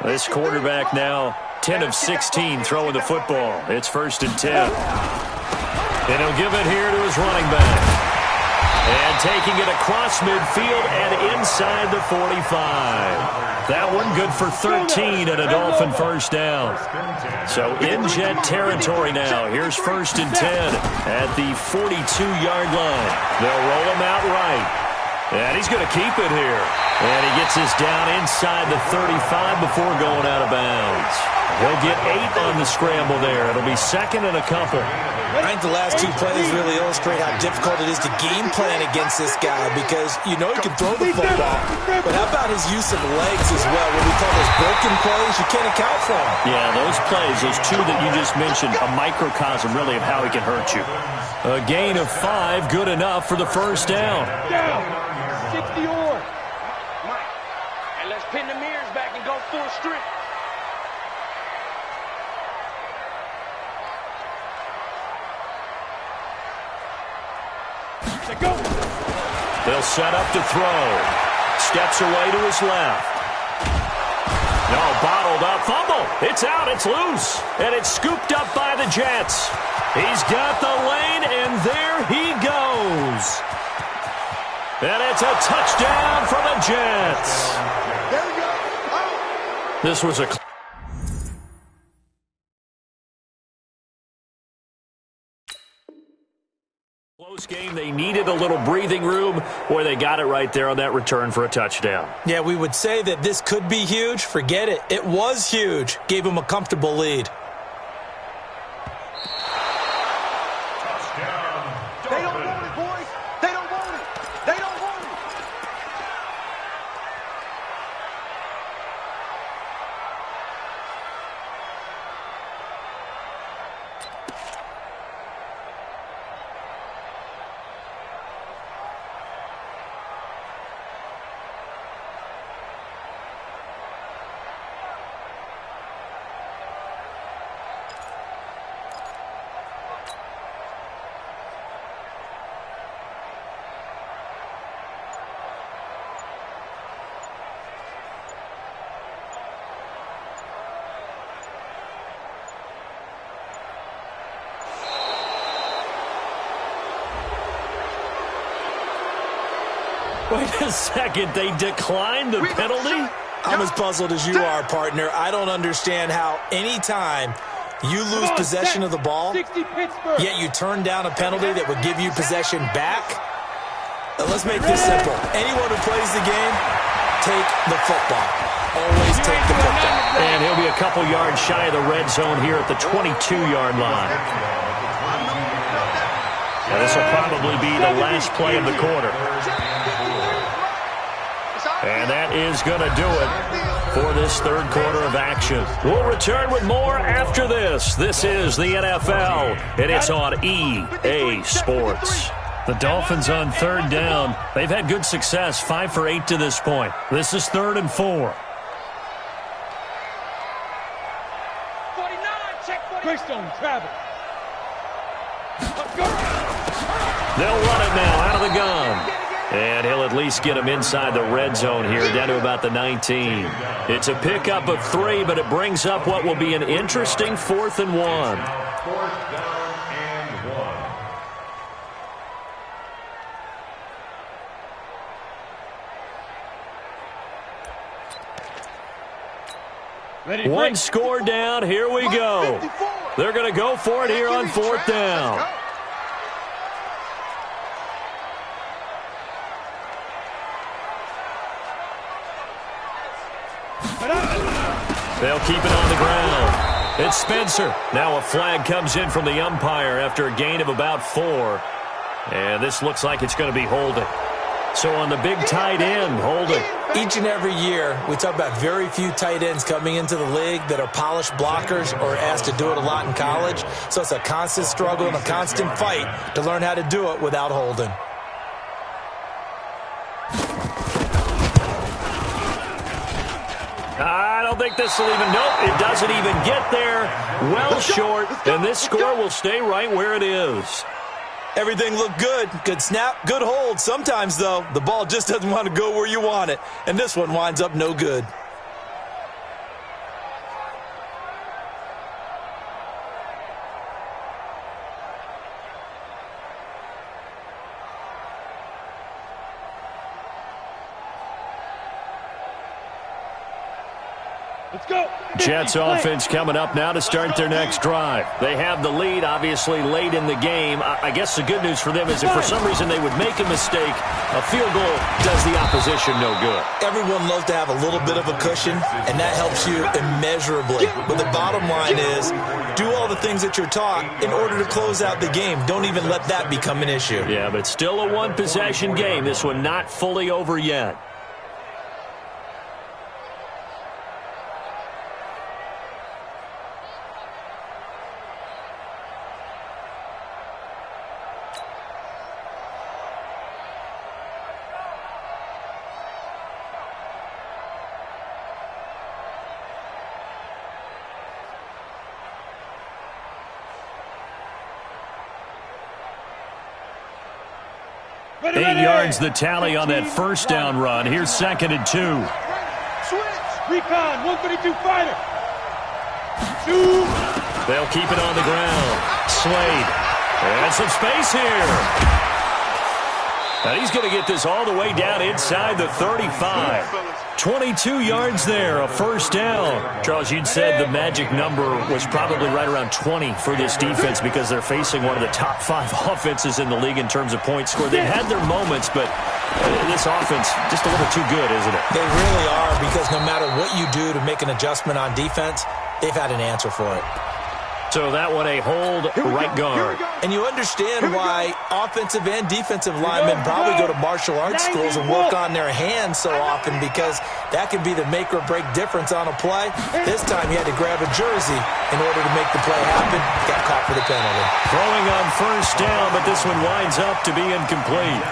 This quarterback now 10 of 16 throwing the football. It's 1st and 10. And he'll give it here to his running back. And taking it across midfield and inside the 45. That one good for 13 and a Dolphin first down. So in Jet territory now. Here's 1st and 10 at the 42-yard line. They'll roll him out right. And he's going to keep it here. And he gets this down inside the 35 before going out of bounds. He'll get 8 on the scramble there. It'll be 2nd and a couple. I think the last 2 plays really illustrate how difficult it is to game plan against this guy because you know he can throw the football, but how about his use of legs as well? What we call those broken plays, you can't account for them. Yeah, those plays, those 2 that you just mentioned, a microcosm really of how he can hurt you. A gain of 5, good enough for the first down. 60 or. Mike, and let's pin the mirrors back and go full strength. They'll set up to throw. Steps away to his left. No, bottled up. Fumble. It's out. It's loose. And it's scooped up by the Jets. He's got the lane, and there he goes. And it's a touchdown for the Jets. There we go. Oh. This was a close game. They needed a little breathing room. Boy, they got it right there on that return for a touchdown. Yeah, we would say that this could be huge. Forget it. It was huge. Gave him a comfortable lead. They don't want it, boys. They don't want it. They don't want it. Wait a second. They declined the penalty? I'm as puzzled as you are, partner. I don't understand how any time you lose possession of the ball, yet you turn down a penalty that would give you possession back. Now, let's make this simple. Anyone who plays the game, take the football. Always take the football. And he'll be a couple yards shy of the red zone here at the 22-yard line. Now, this will probably be the last play of the quarter. And that is going to do it for this third quarter of action. We'll return with more after this. This is the NFL, and it's on EA Sports. The Dolphins on 3rd down. They've had good success, 5 for 8 to this point. This is 3rd and 4. 49, check 49. Greystone, travel. They'll run it now out of the gun. And he'll at least get him inside the red zone here, down to about the 19. It's a pickup of 3, but it brings up what will be an interesting 4th and 1. 4th down and 1. One score down. Here we go. They're going to go for it here on 4th down. They'll keep it on the ground. It's Spencer. Now a flag comes in from the umpire after a gain of about 4. And this looks like it's going to be holding. So on the big tight end, holding. Each and every year, we talk about very few tight ends coming into the league that are polished blockers or asked to do it a lot in college. So it's a constant struggle and a constant fight to learn how to do it without holding. I don't think this will even, nope, it doesn't even get there. Well short, and this score will stay right where it is. Everything looked good. Good snap, good hold. Sometimes, though, the ball just doesn't want to go where you want it. And this one winds up no good. Let's go. Jets offense coming up now to start their next drive. They have the lead, obviously, late in the game. I guess the good news for them is if for some reason they would make a mistake, a field goal does the opposition no good. Everyone loves to have a little bit of a cushion, and that helps you immeasurably. But the bottom line is, do all the things that you're taught in order to close out the game. Don't even let that become an issue. Yeah, but still a one-possession game. This one not fully over yet. Ready, 8 ready. yards the tally on that first down run. Here's 2nd and 2. Switch. Recon, 132 fighter. Shoot. They'll keep it on the ground. Slade. And some space here. Now he's going to get this all the way down inside the 35. 22 yards there, a first down. Charles, you'd said the magic number was probably right around 20 for this defense because they're facing one of the top 5 offenses in the league in terms of points scored. They've had their moments, but this offense just a little too good, isn't it? They really are, because no matter what you do to make an adjustment on defense, they've had an answer for it. So that one a hold right guard. And you understand why offensive and defensive linemen probably go to martial arts schools and work on their hands so often, because that can be the make or break difference on a play. This time he had to grab a jersey in order to make the play happen. Got caught for the penalty. Throwing on first down, but this one winds up to be incomplete.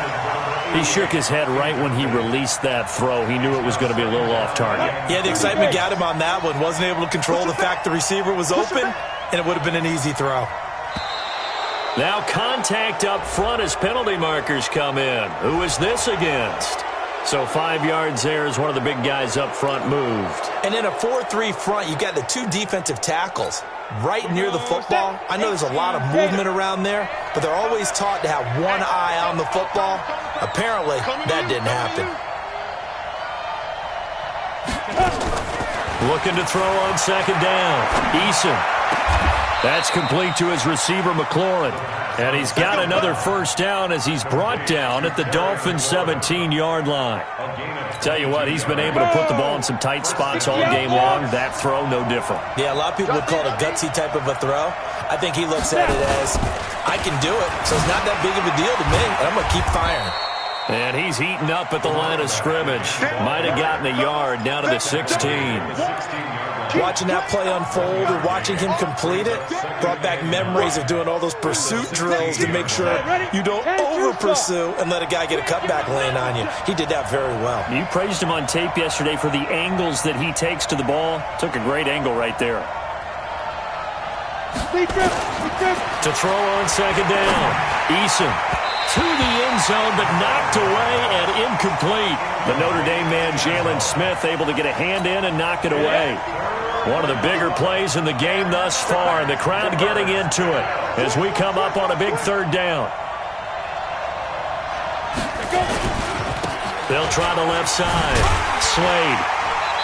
He shook his head right when he released that throw. He knew it was going to be a little off target. Yeah, the excitement got him on that one. Wasn't able to control the fact the receiver was open, and it would have been an easy throw. Now contact up front as penalty markers come in. Who is this against? So 5 yards there as one of the big guys up front moved. And in a 4-3 front, you got the 2 defensive tackles right near the football. I know there's a lot of movement around there, but they're always taught to have one eye on the football. Apparently, that didn't happen. Looking to throw on 2nd down. Eason. That's complete to his receiver, McLaurin. And he's got another first down as he's brought down at the Dolphins' 17-yard line. Tell you what, he's been able to put the ball in some tight spots all game long. That throw, no different. Yeah, a lot of people would call it a gutsy type of a throw. I think he looks at it as, I can do it, so it's not that big of a deal to me, and I'm going to keep firing. And he's heating up at the line of scrimmage. Might have gotten a yard down to the 16. Watching that play unfold or watching him complete it brought back memories of doing all those pursuit drills to make sure you don't over-pursue and let a guy get a cutback lane on you. He did that very well. You praised him on tape yesterday for the angles that he takes to the ball. Took a great angle right there. To throw on 2nd down. Eason to the end zone, but knocked away and incomplete. The Notre Dame man, Jalen Smith, able to get a hand in and knock it away. One of the bigger plays in the game thus far, and the crowd getting into it as we come up on a big 3rd down. They'll try the left side. Slade.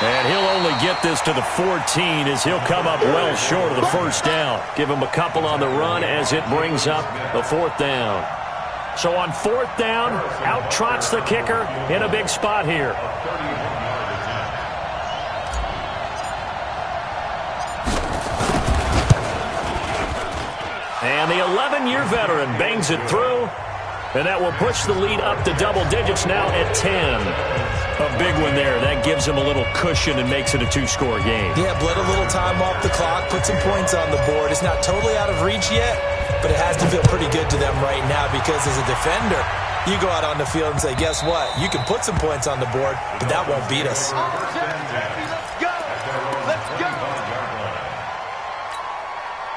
And he'll only get this to the 14 as he'll come up well short of the first down. Give him a couple on the run as it brings up the 4th down. So on 4th down, out trots the kicker in a big spot here. And the 11-year veteran bangs it through, and that will push the lead up to double digits now at 10. A big one there. That gives him a little cushion and makes it a 2-score game. Yeah, bled a little time off the clock, put some points on the board. It's not totally out of reach yet, but it has to feel pretty good to them right now, because as a defender, you go out on the field and say, guess what? You can put some points on the board, but that won't beat us. Let's go. Let's go.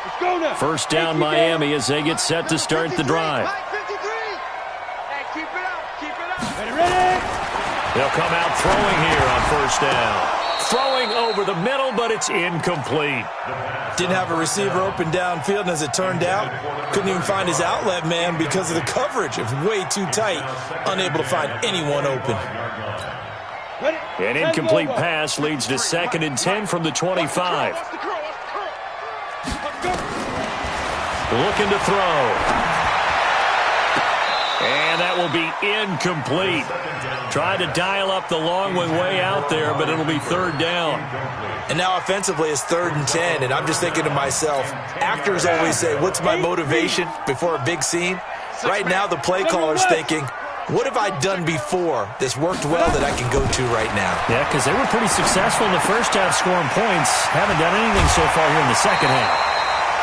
Let's go. Go now. First down Miami as they get set to start the drive. Mike 53. Hey, keep it up. Keep it up. Ready, ready. They'll come out throwing here on first down. Throwing over the middle, but it's incomplete. Didn't have a receiver open downfield, and as it turned out, couldn't even find his outlet man because of the coverage. It was way too tight, unable to find anyone open. An incomplete pass leads to 2nd and 10 from the 25. Looking to throw. And that will be incomplete. Tried to dial up the long way out there, but it'll be 3rd down. And now offensively it's 3rd and 10, and I'm just thinking to myself, actors always say, what's my motivation before a big scene? Right now the play caller's thinking, what have I done before that's worked well that I can go to right now? Yeah, because they were pretty successful in the first half scoring points. Haven't done anything so far here in the second half.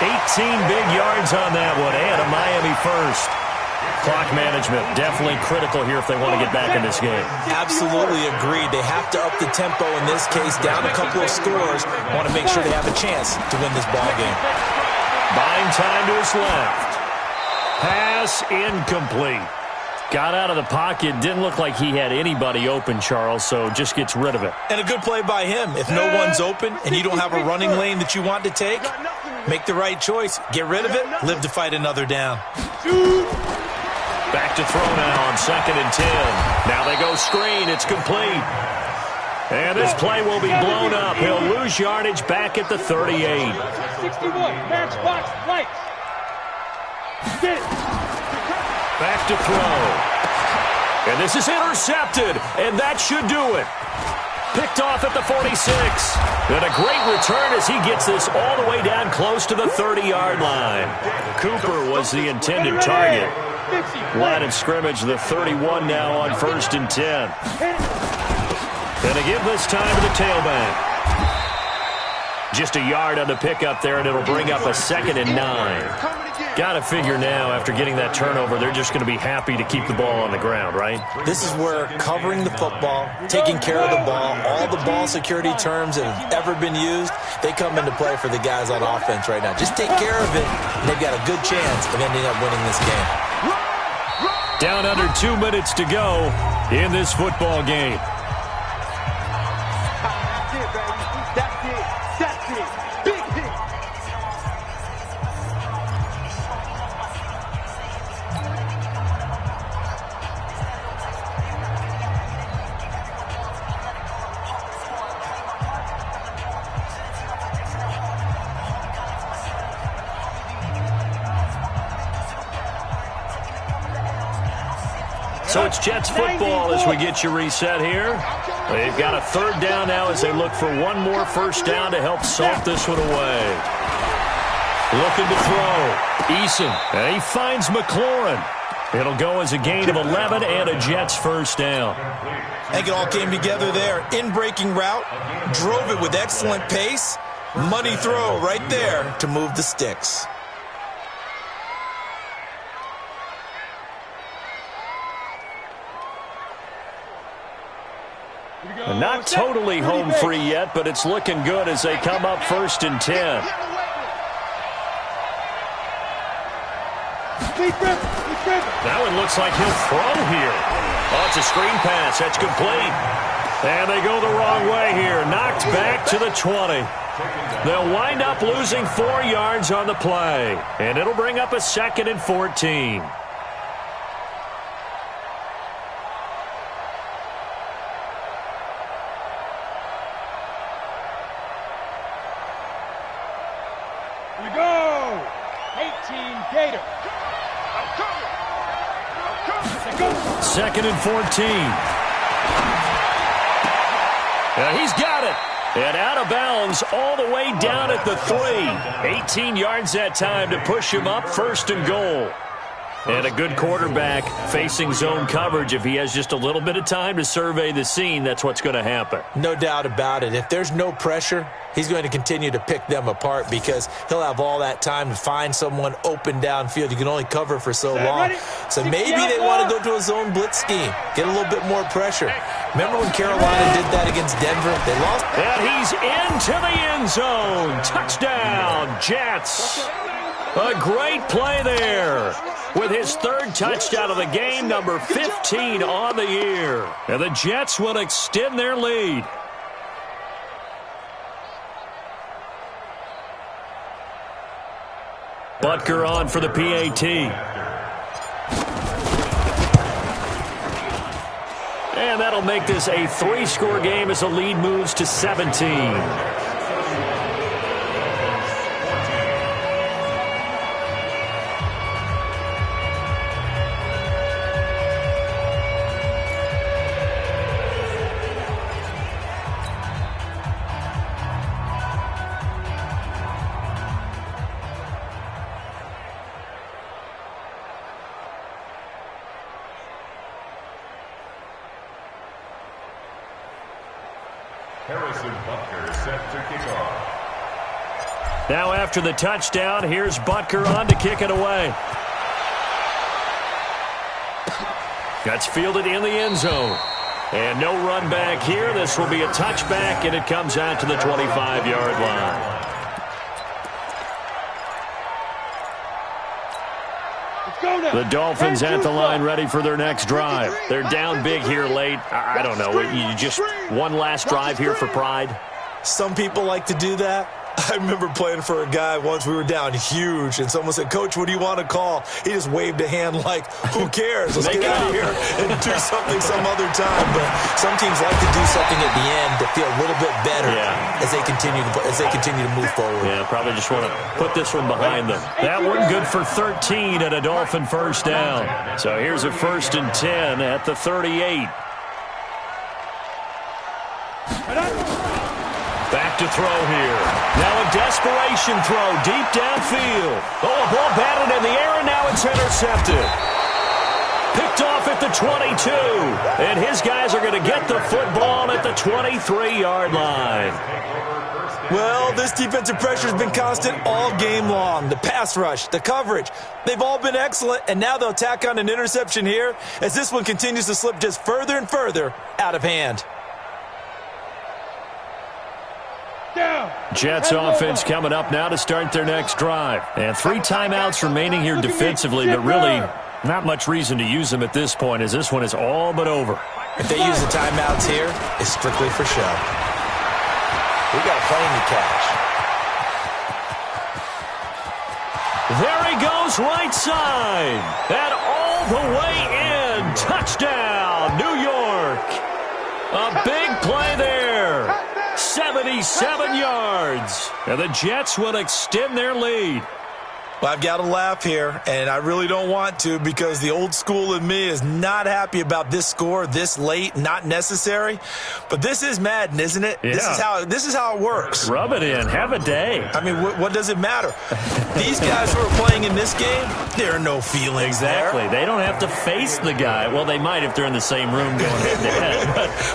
18 big yards on that one, and a Miami first. Clock management definitely critical here if they want to get back in this game. Absolutely agreed. They have to up the tempo in this case, down a couple of scores. Want to make sure they have a chance to win this ball game. Buying time to his left. Pass incomplete. Got out of the pocket. Didn't look like he had anybody open, Charles, so just gets rid of it. And a good play by him. If no one's open and you don't have a running lane that you want to take, make the right choice. Get rid of it. Live to fight another down. Back to throw now on 2nd and 10. Now they go screen. It's complete. And this play will be blown up. He'll lose yardage back at the 38. 61. Match box right. Back to throw. And this is intercepted. And that should do it. Picked off at the 46. And a great return as he gets this all the way down close to the 30-yard line. Cooper was the intended target. Line of scrimmage, the 31 now on 1st and 10. And to give this time to the tailback. Just a yard on the pickup there, and it'll bring up a 2nd and 9. Got to figure now, after getting that turnover, they're just going to be happy to keep the ball on the ground, right? This is where covering the football, taking care of the ball, all the ball security terms that have ever been used, they come into play for the guys on offense right now. Just take care of it, and they've got a good chance of ending up winning this game. Down under 2 minutes to go in this football game. That's it. That's it. Big hit. So it's Jets football as we get you reset here. They've got a 3rd down now as they look for one more first down to help salt this one away. Looking to throw. Eason. And he finds McLaurin. It'll go as a gain of 11 and a Jets first down. I think it all came together there. In-breaking route. Drove it with excellent pace. Money throw right there to move the sticks. Not totally home free yet, but it's looking good as they come up 1st and 10. That one looks like he'll throw here. Oh, it's a screen pass. That's complete. And they go the wrong way here. Knocked back to the 20. They'll wind up losing 4 yards on the play. And it'll bring up a 2nd and 14. We go. 18 Gator. 2nd and 14. Now he's got it. And out of bounds all the way down at the 3. 18 yards that time to push him up 1st and goal. And a good quarterback facing zone coverage. If he has just a little bit of time to survey the scene, that's what's going to happen. No doubt about it. If there's no pressure, he's going to continue to pick them apart because he'll have all that time to find someone open downfield. You can only cover for so long. So maybe they want to go to a zone blitz scheme, get a little bit more pressure. Remember when Carolina did that against Denver? They lost. And he's into the end zone. Touchdown, Jets. A great play there. With his third touchdown of the game, number 15 on the year. And the Jets will extend their lead. Butker on for the PAT. And that'll make this a 3-score game as the lead moves to 17. Now after the touchdown, here's Butker on to kick it away. That's fielded in the end zone. And no run back here. This will be a touchback, and it comes out to the 25-yard line. The Dolphins at the line ready for their next drive. They're down big here late. I don't know. You just one last drive here for pride? Some people like to do that. I remember playing for a guy once. We were down huge, and someone said, "Coach, what do you want to call?" He just waved a hand like, who cares? Let's get out of here and do something some other time. But some teams like to do something at the end to feel a little bit better as they continue to move forward. Yeah, probably just want to put this one behind them. That one good for 13 and a Dolphin first down. So here's a 1st and 10 at the 38. Back to throw here. Now a desperation throw deep downfield. Oh, a ball batted in the air, and now it's intercepted. Picked off at the 22. And his guys are going to get the football at the 23-yard line. Well, this defensive pressure has been constant all game long. The pass rush, the coverage, they've all been excellent, and now they'll tack on an interception here as this one continues to slip just further and further out of hand. Jets offense coming up now to start their next drive. And 3 timeouts remaining here defensively, but really not much reason to use them at this point as this one is all but over. If they use the timeouts here, it's strictly for show. We got a plane to catch. There he goes right side. And all the way in. Touchdown, New York. A big play there. 77 yards. And the Jets will extend their lead. Well, I've got to laugh here, and I really don't want to because the old school in me is not happy about this score this late, not necessary. But this is Madden, isn't it? Yeah. This is how it works. Rub it in. Have a day. I mean, what does it matter? These guys who are playing in this game, there are no feelings Exactly. there. They don't have to face the guy. Well, they might if they're in the same room going head-to-head.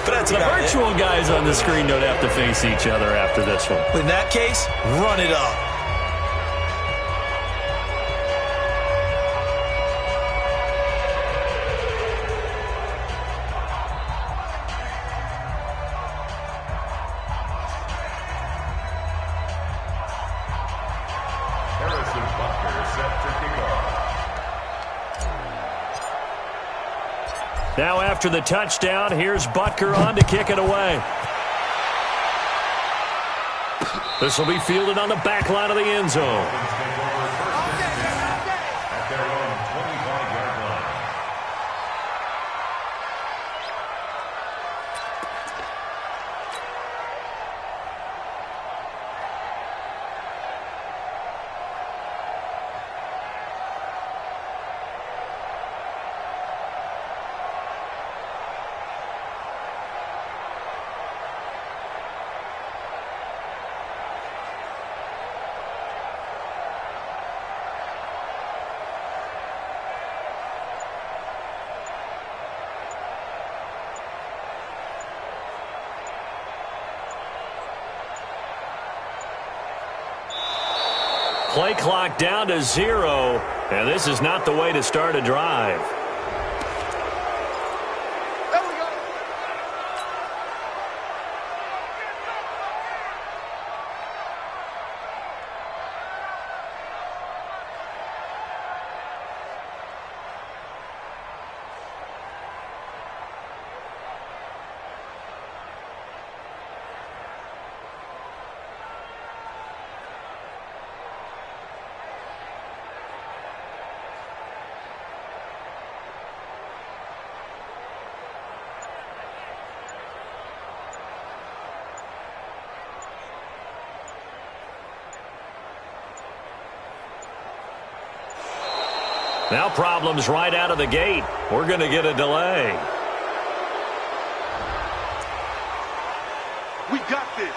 But that's the virtual guys on the screen don't have to face each other after this one. In that case, run it up. Now after the touchdown, here's Butker on to kick it away. This will be fielded on the back line of the end zone. At their own 25-yard line. Play clock down to 0, and this is not the way to start a drive. Now problems right out of the gate. We're going to get a delay. We got this.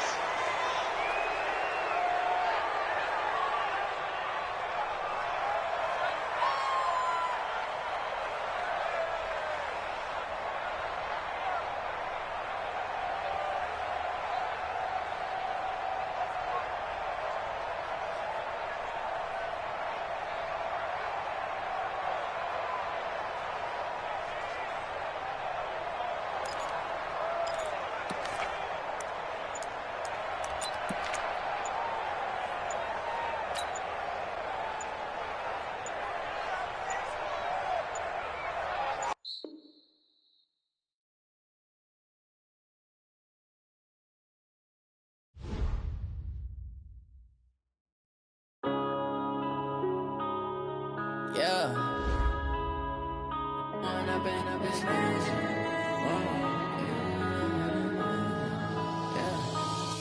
Yeah.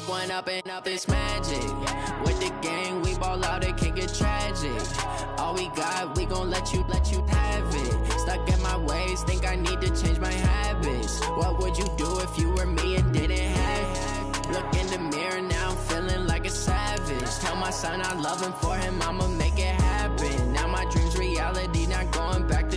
One up and up is magic. With the gang, we ball out, it can get tragic. All we got, we gon' let you have it. Stuck in my ways, think I need to change my habits. What would you do if you were me and didn't have it? Look in the mirror, now I'm feeling like a savage. Tell my son I love him, for him I'ma make it happen. Now my dream's reality, not going back to.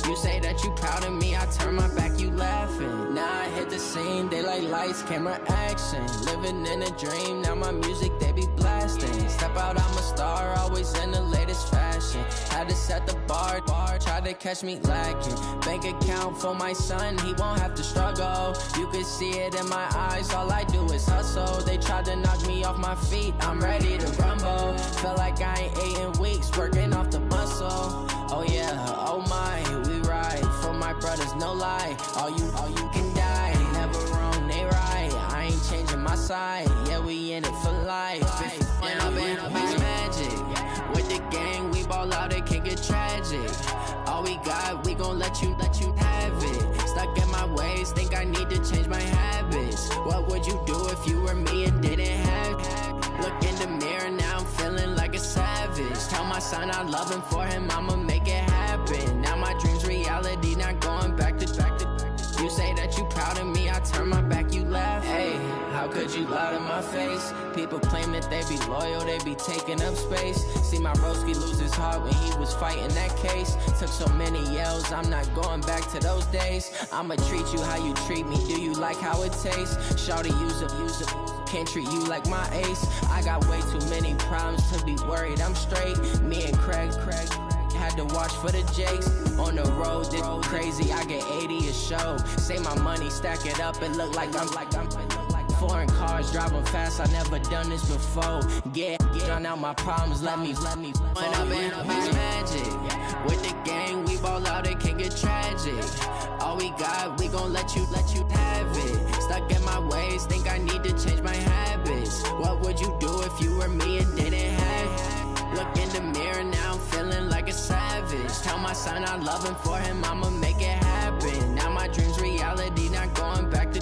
You say that you proud of me, I turn my back, you laughing. Now I hit the scene, they like lights, camera, action. Living in a dream, now my music, they be blasting. Step out, I'm a star, always in the latest fashion. Had to set the bar, try to catch me lacking. Bank account for my son, he won't have to struggle. You can see it in my eyes, all I do is hustle. They tried to knock me off my feet, I'm ready to rumble. Felt like I ain't ate in weeks, working off the muscle. Oh yeah, oh my, we ride for my brothers, no lie. All you can die, never wrong, they right. I ain't changing my side, yeah, we in it for life. When I've been magic, with the gang, we ball out, it can get tragic. All we got, we gon' let you have it. Stuck in my ways, think I need to change my habits. What would you do if you were me and didn't have it? Look in the mirror, now I'm feeling like a savage. Tell my son I love him, for him I'ma make it happen. Now my dream's reality, not going back to. You say that you proud of me, I turn my back, you laugh. Hey, how could you lie to my face? People claim that they be loyal, they be taking up space. See my broski lose his heart when he was fighting that case. Took so many yells, I'm not going back to those days. I'ma treat you how you treat me, do you like how it tastes? Shawty, use it, can't treat you like my ace. I got way too many problems to be worried, I'm straight. Me and Craig had to watch for the Jakes. On the road, this crazy, I get 80 a show. Say my money, stack it up, it look like I'm foreign cars, driving fast, I never done this before. Get drown out my problems, let me When I've been magic. With the gang, we ball out, it can get tragic. All we got, we gon' let you have it. Stuck in my ways, think I need to change my habits. What would you do if you were me and didn't have it? Look in the mirror, now I'm feeling like a savage. Tell my son I love him, for him I'ma make it happen. Now my dream's reality, not going back to.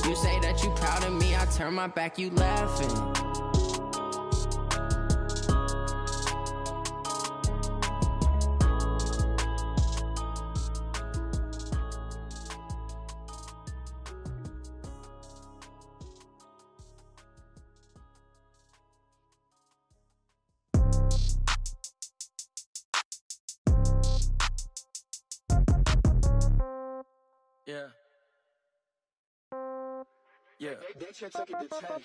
You say that you proud of me, I turn my back, you laughing. Yeah.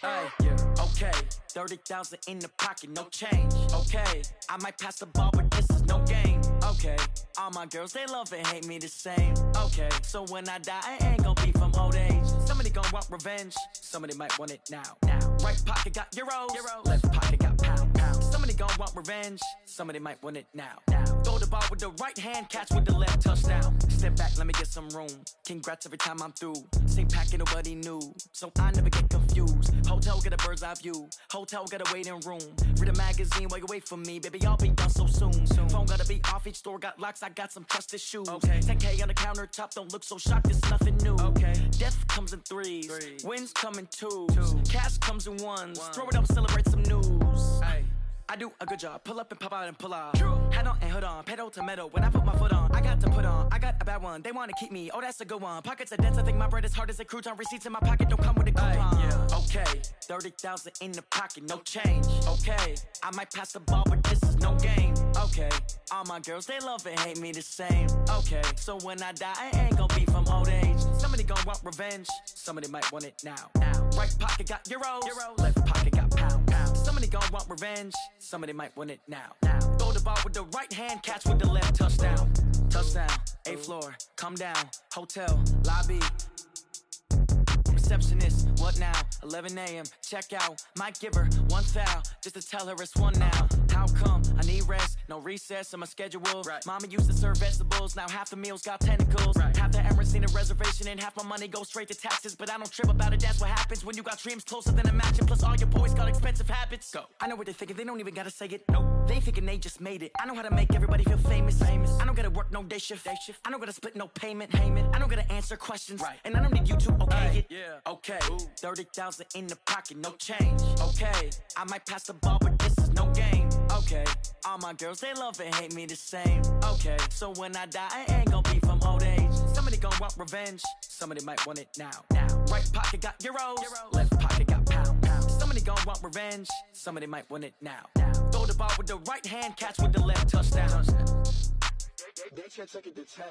Hey, yeah. Okay, 30,000 in the pocket, no change. Okay, I might pass the ball, but this is no game. Okay, all my girls, they love and hate me the same. Okay, so when I die, I ain't gonna be from old age. Somebody gon' want revenge, somebody might want it now. Right pocket got euros, left pocket got pound. Somebody gon' want revenge, somebody might want it now. Throw the ball with the right hand, catch with the left, touchdown. Step back, let me get some room. Congrats every time I'm through. Same packet, nobody knew, so I never get confused. Hotel get a bird's eye view, hotel get a waiting room. Read a magazine while you wait for me, baby, I'll be done so soon. Phone gotta be off, each store got locks, I got some trusted shoes. 10K on the countertop, don't look so shocked, it's nothing new. Death comes in threes, wins come in twos, cash comes in ones. Throw it up, celebrate some news. I do a good job, pull up and pop out and pull out. Head on and hood on, pedal to metal. When I put my foot on, I got to put on. I got a bad one, they wanna keep me, oh that's a good one. Pockets are dense, I think my bread is hard as a crouton. Receipts in my pocket don't come with a coupon. Okay, 30,000 in the pocket, no change. Okay, I might pass the ball, but this is no game. Okay, all my girls, they love and hate me the same. Okay, so when I die, I ain't gonna be from old age. Somebody gon' want revenge, somebody might want it now. Right pocket got euros, left pocket got pound. Somebody gon' want revenge, somebody might want it now. Throw the ball with the right hand, catch with the left, touchdown. Touchdown, 8th floor, come down, hotel, lobby. Receptionist, what now? 11 a.m., check out. Might give her one foul, just to tell her it's one now. How come? I need rest, no recess in my schedule. Mama used to serve vegetables, now half the meals got tentacles. Half the errands need a reservation and half my money goes straight to taxes. But I don't trip about it, that's what happens when you got dreams closer than a match. And plus all your boys got expensive habits. Go. I know what they're thinking, they don't even gotta say it. Nope. They ain't thinking they just made it. I know how to make everybody feel famous. I don't gotta work no day shift. I don't gotta split no payment. I don't gotta answer questions. And I don't need you to okay it. Okay, 30,000 in the pocket, no change. Okay, I might pass the ball, but this is no game. Okay, all my girls, they love and hate me the same. Okay, so when I die, I ain't gonna be from old age. Somebody gon' want revenge, somebody might want it now. Right pocket got euros, left pocket got pound. Somebody gon' want revenge, somebody might want it now. Throw the ball with the right hand, catch with the left, touchdown. They can't take it to 10.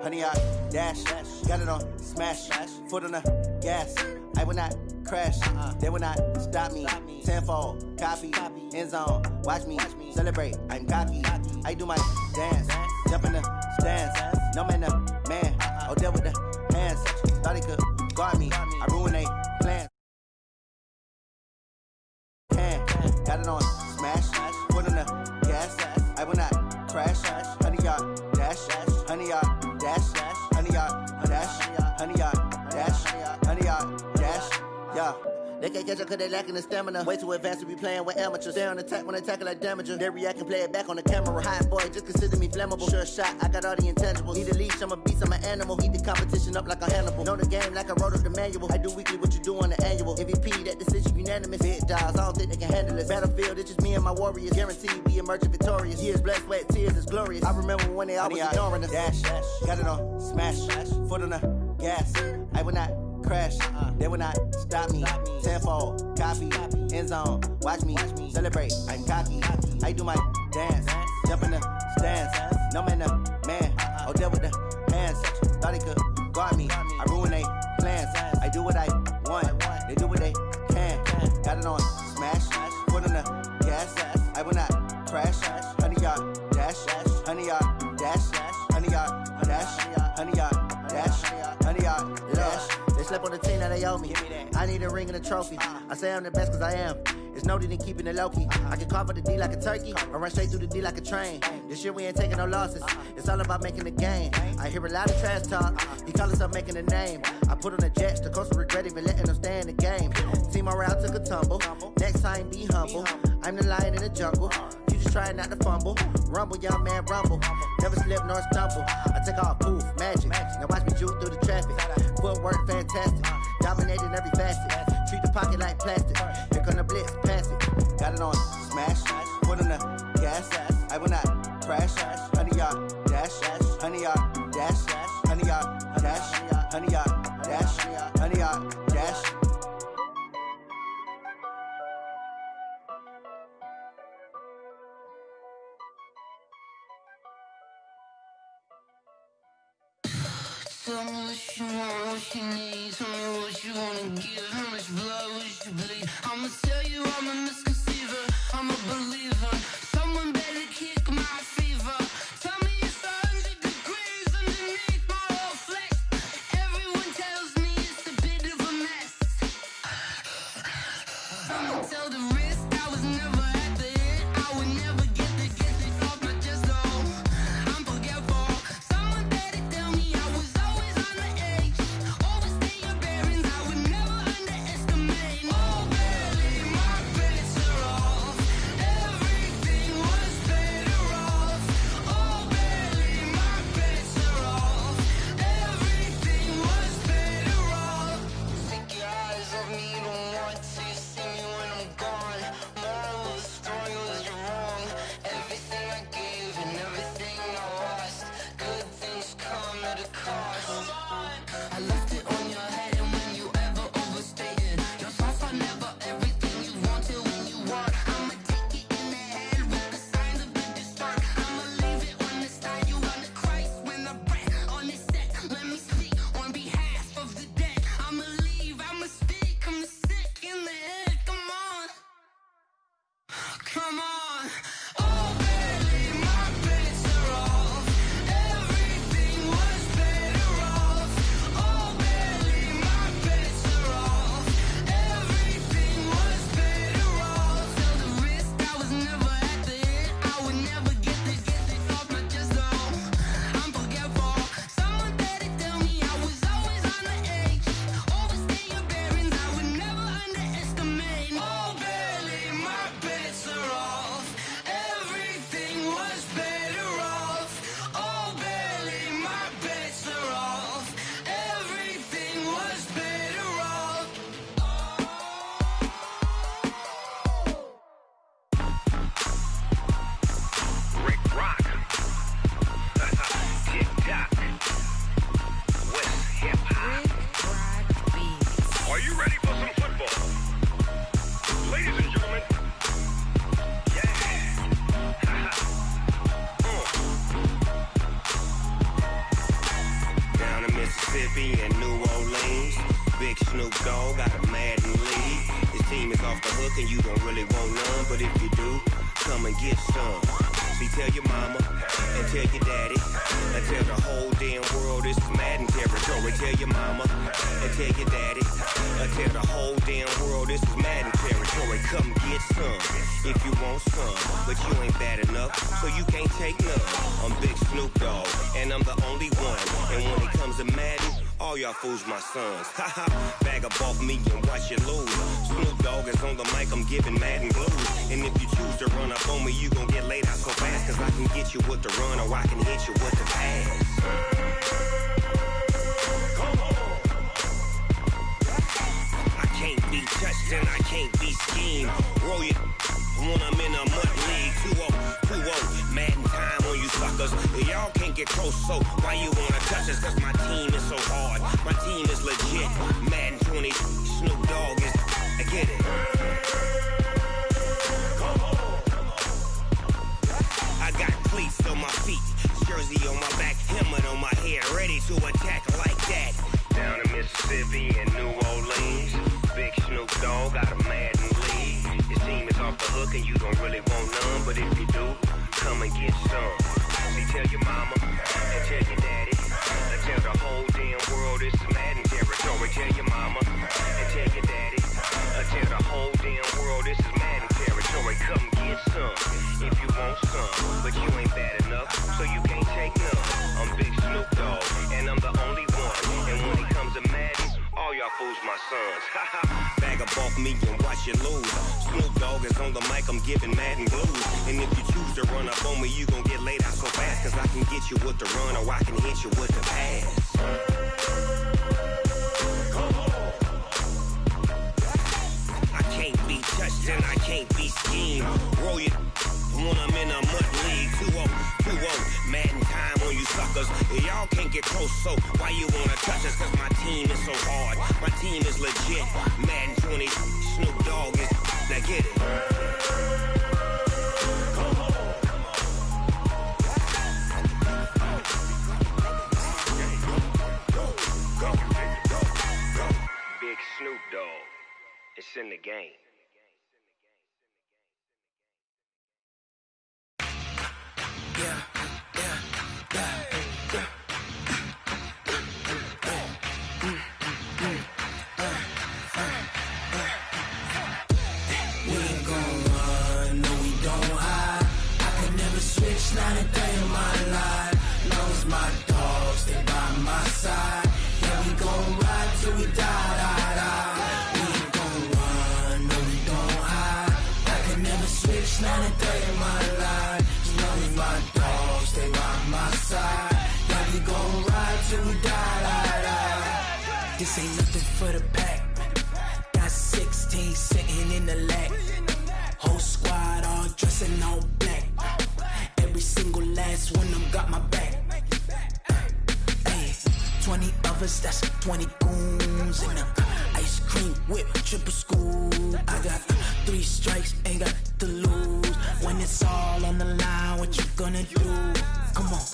Honey, I dash, got it on smash, foot on the gas. I will not crash, they will not stop me. Tenfold, copy, end zone, watch me celebrate. I'm cocky, I do my dance, jump in the stands. No man, the man, oh, deal with the hands. Thought he could guard me, I ruined they plans. Got it on smash, foot on the gas. I will not crash, honey, y'all dash, honey, y'all dash, honey, y'all dash, honey, y'all dash, honey, y'all dash, yeah. They can't catch up cause they lacking the stamina. Way too advanced to be playing with amateurs. Stay on attack when they tackle like damager. They react and play it back on the camera. Hot boy, just consider me flammable. Sure shot, I got all the intangibles. Need a leash, I'm a beast, I'm an animal. Heat the competition up like a Hannibal. Know the game like I wrote up the manual. I do weekly what you do on the annual. MVP, that decision unanimous. Big dogs, I don't think they can handle it. Battlefield, it's just me and my warriors. Guaranteed we emerging victorious. Years, blood, sweat, tears, it's glorious. I remember when they always ignoring us. Dash, got it on smash, foot on the gas. I will not crash, they will not stop me. Tenfold, copy, end zone, watch me celebrate. I'm cocky, I do my dance, jump in the stands. No man, the man, oh, deal with the hands. Thought he could guard me, I ruined they plans. I do what I want, they do what they can. Got it on smash, foot on the gas. I will not crash, honey, y'all dash, honey, y'all dash, honey, y'all dash, honey, y'all dash, honey, y'all dash. They slept on the team that they owe me. I need a ring and a trophy. I say I'm the best cause I am. It's no need in keeping it low-key. I can carve for the D like a turkey, or run straight through the D like a train. This year we ain't taking no losses. It's all about making the game. I hear a lot of trash talk. He call himself making a name. I put on the jets, the coach will regret even letting them stay in the game. Team morale took a tumble. Next time be humble. I'm the lion in the jungle. You just trying not to fumble. Rumble, young man, rumble. Never slip nor stumble. I take off, poof, magic. Now watch me juke through the traffic. Footwork fantastic. Dominating every facet. Treat the pocket like plastic. Here come the blitz, pass it. Got it on smash, put on the gas. I will not crash. 100-yard dash, 100-yard dash, 100-yard dash, 100-yard dash, 100-yard dash. Tell me what you want, what you need. Tell me what you wanna give. How much blood would you bleed? I'ma tell you I'm a misconceiver. I'm a believer. Someone better kick my fever. Tell me it's 100 degrees underneath my whole flesh. Everyone tells me it's a bit of a mess. I'ma tell the risk I was never at the end. I would never get it off my chest though. I'm forgetful. Someone better tell me I was always on the edge. Overstay your bearings, I would never underestimate. Oh barely, my bets are off. Everything was better off. Oh barely, my bets are off. Everything was better off. Take your eyes off me, don't want to see me when I'm gone. Moral of the story was you're wrong. Everything I gave and everything I lost. Good things come at a cost. I left it on your head, and when you ever overstated yourself, I never everything you wanted when you want. I'ma take it in the head with the signs of the distort. I'ma leave it on the side. You on the Christ when I breath on this set. Let me speak on behalf of the dead. I'ma leave, I'ma speak. I'm the sick in the head. Come on, come on. Oh barely, my bets are off. Everything was better off. Oh barely, my bets are off. Everything was better off. Tell the risk I was never at the end. I would never get it off my chest though. I'm forgetful. Someone better tell me I was always on the edge. Overstay your bearings, I would never underestimate. Oh barely, my bets are off. Everything was better off. Oh barely, my bets are off. Everything was better off. Rick Rock. TikTok. West Hip Hop. Are you ready for some football? Ladies and gentlemen. Yeah. Down in Mississippi and New Orleans, Big Snoop Dogg got a Madden lead. His team is off the hook and you don't really want none, but if you do, come and get some. See, tell your mama and tell your daddy and tell the whole damn world this is Madden territory. Tell your mama and tell your daddy and tell the whole damn world this is Madden territory. Come get some if you want some, but you ain't bad enough, so you can't take none. I'm Big Snoop Dogg and I'm the only one, and when it comes to Madden, all y'all fools my sons. Haha, bag up off me and watch you lose. Snoop Dogg is on the mic, I'm giving Madden blues. And if you choose to run up on me, you gon' get laid out so fast, cause I can get you with the run or I can hit you with the pass. I can't be touched and I can't be schemed. Roll you when I'm in a mud league. 2-0, Madden time on you suckers. Y'all can't get close, so why you wanna touch us? Cause my team is so hard, my team is legit. Madden 20, Snoop Dogg is, I get it. I got cleats on my feet, jersey on my back, helmet on my head, ready to attack like that. Down in Mississippi and New Orleans, Big Snoop Dogg got a Madden lead. His team is off the hook and you don't really want none, but if you do, come and get some. See, tell your mama and tell your daddy and tell the whole damn world this is Madden territory. Tell your mama and tell your daddy and tell the whole damn world this is Madden territory. Come get some if you want some, but you ain't bad enough, so you can't take none. I'm Big Snoop Dogg and I'm the only one, and when it comes to Madden, all y'all fools my sons. Bag up off me and watch you lose. Snoop Dogg is on the mic, I'm giving Madden blues. And if you choose to run up on me, you gon' get laid out so fast, cause I can get you with the run or I can hit you with the pass. I can't be touched and I can't be schemed. Roll you when I'm in a mud league. 2-0, Madden time on you suckers. Y'all can't get close, so why you wanna touch us? Cause my team is so hard. My team is legit. Madden 20, Snoop Dogg is. Now get it. Big Snoop Dogg. It's in the game. Not a day in my life. Long as my dogs, they by my side. Yeah, we gon' ride till we die. We ain't gon' run, no, we don't hide. I can never switch, not a day in my life. As long as my dogs, they by my side. Yeah, we gon' ride till we die. This ain't nothing for the pack. Got 16 sitting in the lag. Whole squad all dressing all black. Every single last one of them got my back. Hey, 20 of us, that's 20 goons. And ice cream whip, triple scoop. I got 3 strikes, ain't got to lose. When it's all on the line, what you gonna do? Come on.